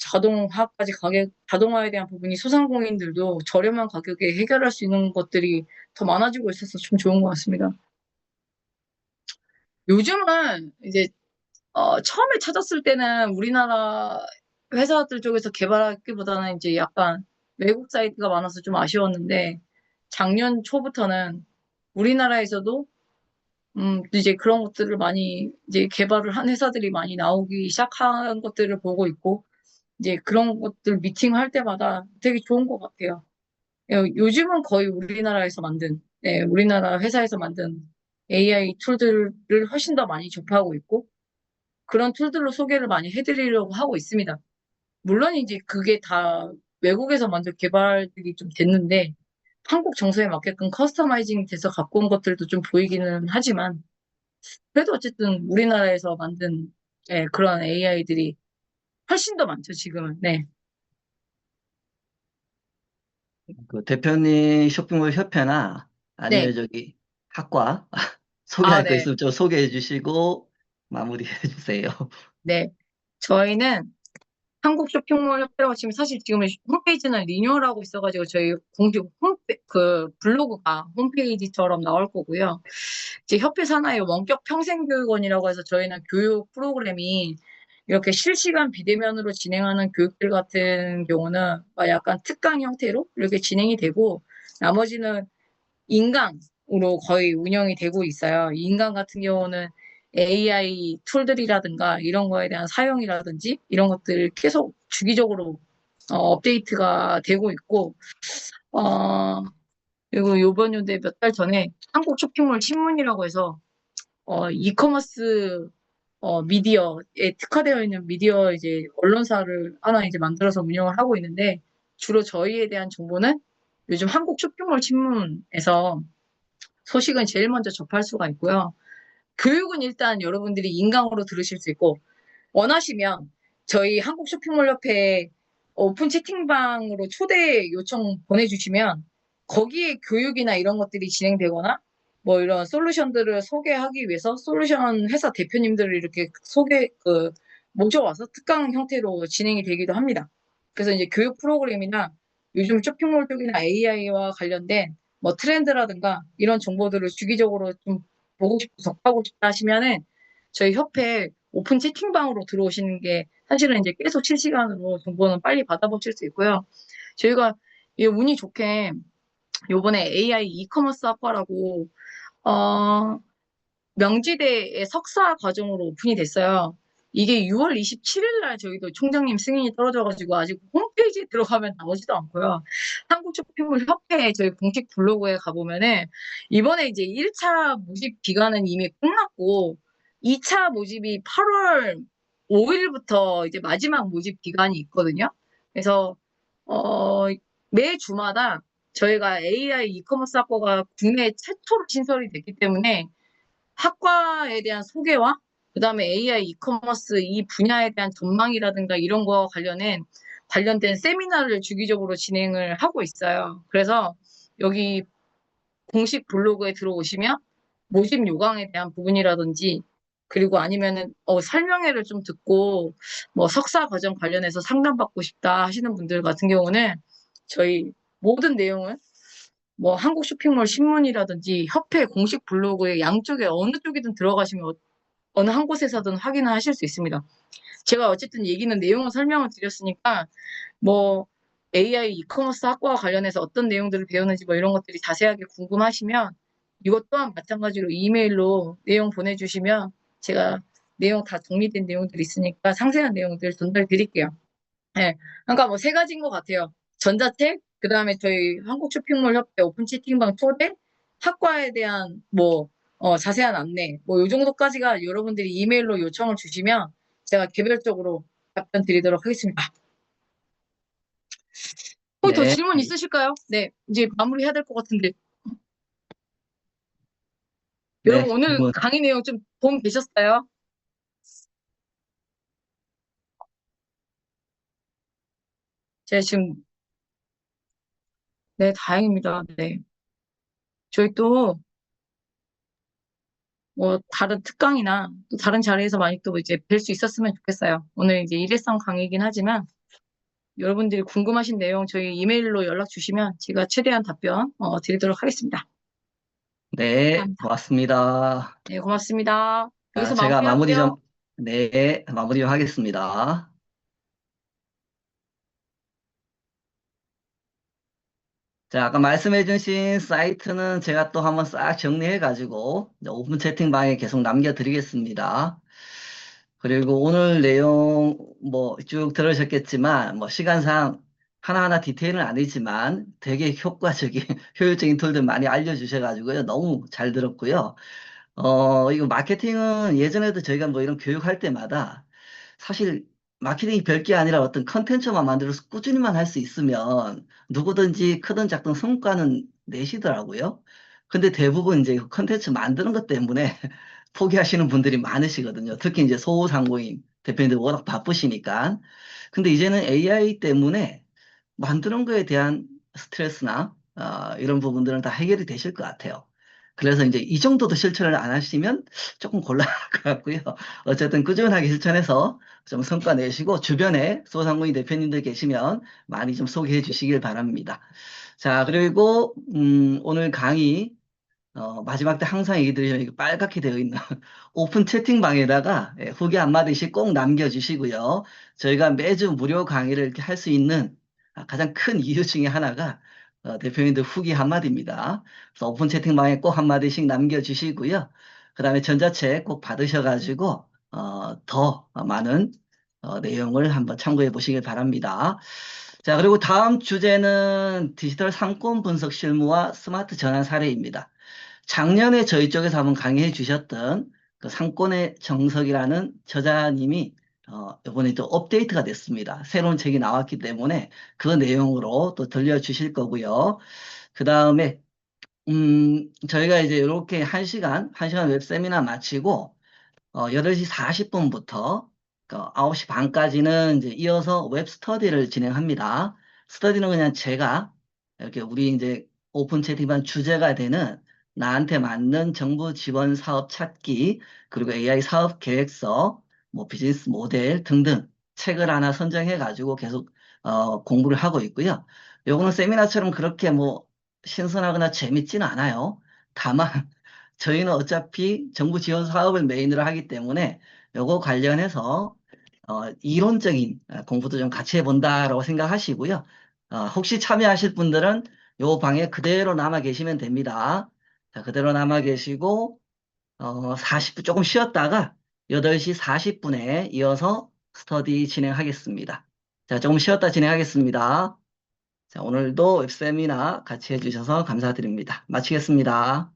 자동화에 대한 부분이 소상공인들도 저렴한 가격에 해결할 수 있는 것들이 더 많아지고 있어서 좀 좋은 것 같습니다. 요즘은 이제 처음에 찾았을 때는 우리나라 회사들 쪽에서 개발하기보다는 이제 약간 외국 사이트가 많아서 좀 아쉬웠는데 작년 초부터는 우리나라에서도 이제 그런 것들을 많이 이제 개발을 한 회사들이 많이 나오기 시작한 것들을 보고 있고 이제 그런 것들 미팅할 때마다 되게 좋은 것 같아요. 요즘은 거의 우리나라 회사에서 만든 AI 툴들을 훨씬 더 많이 접하고 있고 그런 툴들로 소개를 많이 해드리려고 하고 있습니다. 물론 이제 그게 다 외국에서 먼저 개발들이 좀 됐는데 한국 정서에 맞게끔 커스터마이징 돼서 갖고 온 것들도 좀 보이기는 하지만 그래도 어쨌든 우리나라에서 만든 그런 AI들이 훨씬 더 많죠, 지금은. 네.
그 대표님 쇼핑몰 협회나 아니면
네.
저기 학과
아,
소개할 거
네.
있으면 좀 소개해 주시고 마무리해 주세요.
네. 저희는 한국 쇼핑몰 협회라고 지금 사실 지금 홈페이지는 리뉴얼하고 있어가지고 저희 공식 그 블로그가 홈페이지처럼 나올 거고요. 이제 협회 산하의 원격 평생교육원이라고 해서 저희는 교육 프로그램이 이렇게 실시간 비대면으로 진행하는 교육들 같은 경우는 약간 특강 형태로 이렇게 진행이 되고 나머지는 인강으로 거의 운영이 되고 있어요. 인강 같은 경우는 AI 툴들이라든가 이런 거에 대한 사용이라든지 이런 것들 계속 주기적으로 업데이트가 되고 있고, 어, 그리고 요번 연도에 몇 달 전에 한국 쇼핑몰 신문이라고 해서 이커머스 미디어에 특화되어 있는 미디어 이제 언론사를 하나 이제 만들어서 운영을 하고 있는데 주로 저희에 대한 정보는 요즘 한국 쇼핑몰 신문에서 소식은 제일 먼저 접할 수가 있고요. 교육은 일단 여러분들이 인강으로 들으실 수 있고, 원하시면 저희 한국 쇼핑몰 협회 오픈 채팅방으로 초대 요청 보내주시면 거기에 교육이나 이런 것들이 진행되거나 뭐 이런 솔루션들을 소개하기 위해서 솔루션 회사 대표님들을 이렇게 모셔와서 특강 형태로 진행이 되기도 합니다. 그래서 이제 교육 프로그램이나 요즘 쇼핑몰 쪽이나 AI와 관련된 뭐 트렌드라든가 이런 정보들을 주기적으로 좀 보고 싶고 접하고 싶다 하시면은 저희 협회 오픈 채팅방으로 들어오시는 게 사실은 이제 계속 실시간으로 정보는 빨리 받아보실 수 있고요. 저희가 이 운이 좋게 요번에 AI 이커머스 학과라고 어, 명지대의 석사 과정으로 오픈이 됐어요. 이게 6월 27일 날 저희도 총장님 승인이 떨어져가지고 아직 홈페이지에 들어가면 나오지도 않고요. 한국 쇼핑몰 협회 저희 공식 블로그에 가보면은 이번에 이제 1차 모집 기간은 이미 끝났고 2차 모집이 8월 5일부터 이제 마지막 모집 기간이 있거든요. 그래서 어, 매 주마다 저희가 AI 이커머스 학과가 국내 최초로 신설이 됐기 때문에 학과에 대한 소개와 그다음에 AI 이커머스 이 분야에 대한 전망이라든가 이런 거 관련된 세미나를 주기적으로 진행을 하고 있어요. 그래서 여기 공식 블로그에 들어오시면 모집 요강에 대한 부분이라든지 그리고 아니면은 설명회를 좀 듣고 뭐 석사 과정 관련해서 상담받고 싶다 하시는 분들 같은 경우는 저희 모든 내용은 뭐 한국 쇼핑몰 신문이라든지 협회 공식 블로그에 양쪽에 어느 쪽이든 들어가시면 어느 한 곳에서든 확인을 하실 수 있습니다. 제가 어쨌든 얘기는 내용을 설명을 드렸으니까 뭐 AI 이커머스 학과와 관련해서 어떤 내용들을 배우는지 뭐 이런 것들이 자세하게 궁금하시면 이것 또한 마찬가지로 이메일로 내용 보내주시면 제가 내용 다 정리된 내용들이 있으니까 상세한 내용들 전달 드릴게요. 네. 그러니까 뭐 세 가지인 것 같아요. 전자책, 그 다음에 저희 한국쇼핑몰 협회 오픈 채팅방 초대, 학과에 대한 뭐 자세한 안내, 뭐 요 정도까지가 여러분들이 이메일로 요청을 주시면 제가 개별적으로 답변 드리도록 하겠습니다. 혹시 더
네,
질문 있으실까요? 네, 이제 마무리해야 될 것 같은데.
네,
여러분 오늘
질문.
강의 내용 좀 도움 되셨어요? 제가 지금 네, 다행입니다. 네. 저희 또 뭐 다른 특강이나 또 다른 자리에서 많이 또 이제 뵐 수 있었으면 좋겠어요. 오늘 이제 일회성 강의이긴 하지만 여러분들이 궁금하신 내용 저희 이메일로 연락 주시면 제가 최대한 답변 드리도록 하겠습니다.
네,
감사합니다.
고맙습니다.
네, 고맙습니다. 여기서
제가 마무리
마무리할게요.
좀, 네, 마무리 좀 하겠습니다. 자, 아까 말씀해 주신 사이트는 제가 또 한번 싹 정리해가지고 오픈 채팅방에 계속 남겨드리겠습니다. 그리고 오늘 내용 뭐 쭉 들으셨겠지만 뭐 시간상 하나하나 디테일은 아니지만 되게 효과적인, 효율적인 툴들 많이 알려주셔가지고요. 너무 잘 들었고요. 이거 마케팅은 예전에도 저희가 뭐 이런 교육할 때마다 사실 마케팅이 별게 아니라 어떤 컨텐츠만 만들어서 꾸준히만 할 수 있으면 누구든지 크든 작든 성과는 내시더라고요. 근데 대부분 이제 컨텐츠 만드는 것 때문에 포기하시는 분들이 많으시거든요. 특히 이제 소상공인 대표님들 워낙 바쁘시니까. 근데 이제는 AI 때문에 만드는 거에 대한 스트레스나 이런 부분들은 다 해결이 되실 것 같아요. 그래서 이제 이 정도도 실천을 안 하시면 조금 곤란할 것 같고요. 어쨌든 꾸준하게 실천해서 좀 성과 내시고 주변에 소상공인 대표님들 계시면 많이 좀 소개해 주시길 바랍니다. 자, 그리고 오늘 강의 마지막 때 항상 얘기 드리면 이거 빨갛게 되어 있는 오픈 채팅방에다가 후기 한마디씩 꼭 남겨주시고요. 저희가 매주 무료 강의를 이렇게 할 수 있는 가장 큰 이유 중에 하나가 대표님들 후기 한마디입니다. 그래서 오픈 채팅방에 꼭 한마디씩 남겨주시고요. 그 다음에 전자책 꼭 받으셔가지고 더 많은 내용을 한번 참고해 보시길 바랍니다. 자, 그리고 다음 주제는 디지털 상권 분석 실무와 스마트 전환 사례입니다. 작년에 저희 쪽에서 한번 강의해 주셨던 그 상권의 정석이라는 저자님이 이번에 또 업데이트가 됐습니다. 새로운 책이 나왔기 때문에 그 내용으로 또 들려주실 거고요. 그 다음에 저희가 이제 이렇게 한시간 웹 세미나 마치고 8시 40분부터 9시 반까지는 이제 이어서 웹 스터디를 진행합니다. 스터디는 그냥 제가 이렇게 우리 이제 오픈 채팅방 주제가 되는 나한테 맞는 정부 지원 사업 찾기, 그리고 AI 사업 계획서, 뭐 비즈니스 모델 등등 책을 하나 선정해 가지고 계속 공부를 하고 있고요. 요거는 세미나처럼 그렇게 뭐 신선하거나 재밌지는 않아요. 다만 저희는 어차피 정부 지원 사업을 메인으로 하기 때문에 요거 관련해서 이론적인 공부도 좀 같이 해본다라고 생각하시고요. 혹시 참여하실 분들은 요 방에 그대로 남아 계시면 됩니다. 자, 그대로 남아 계시고 40분 조금 쉬었다가 8시 40분에 이어서 스터디 진행하겠습니다. 자, 조금 쉬었다 진행하겠습니다. 자, 오늘도 웹세미나 같이 해주셔서 감사드립니다. 마치겠습니다.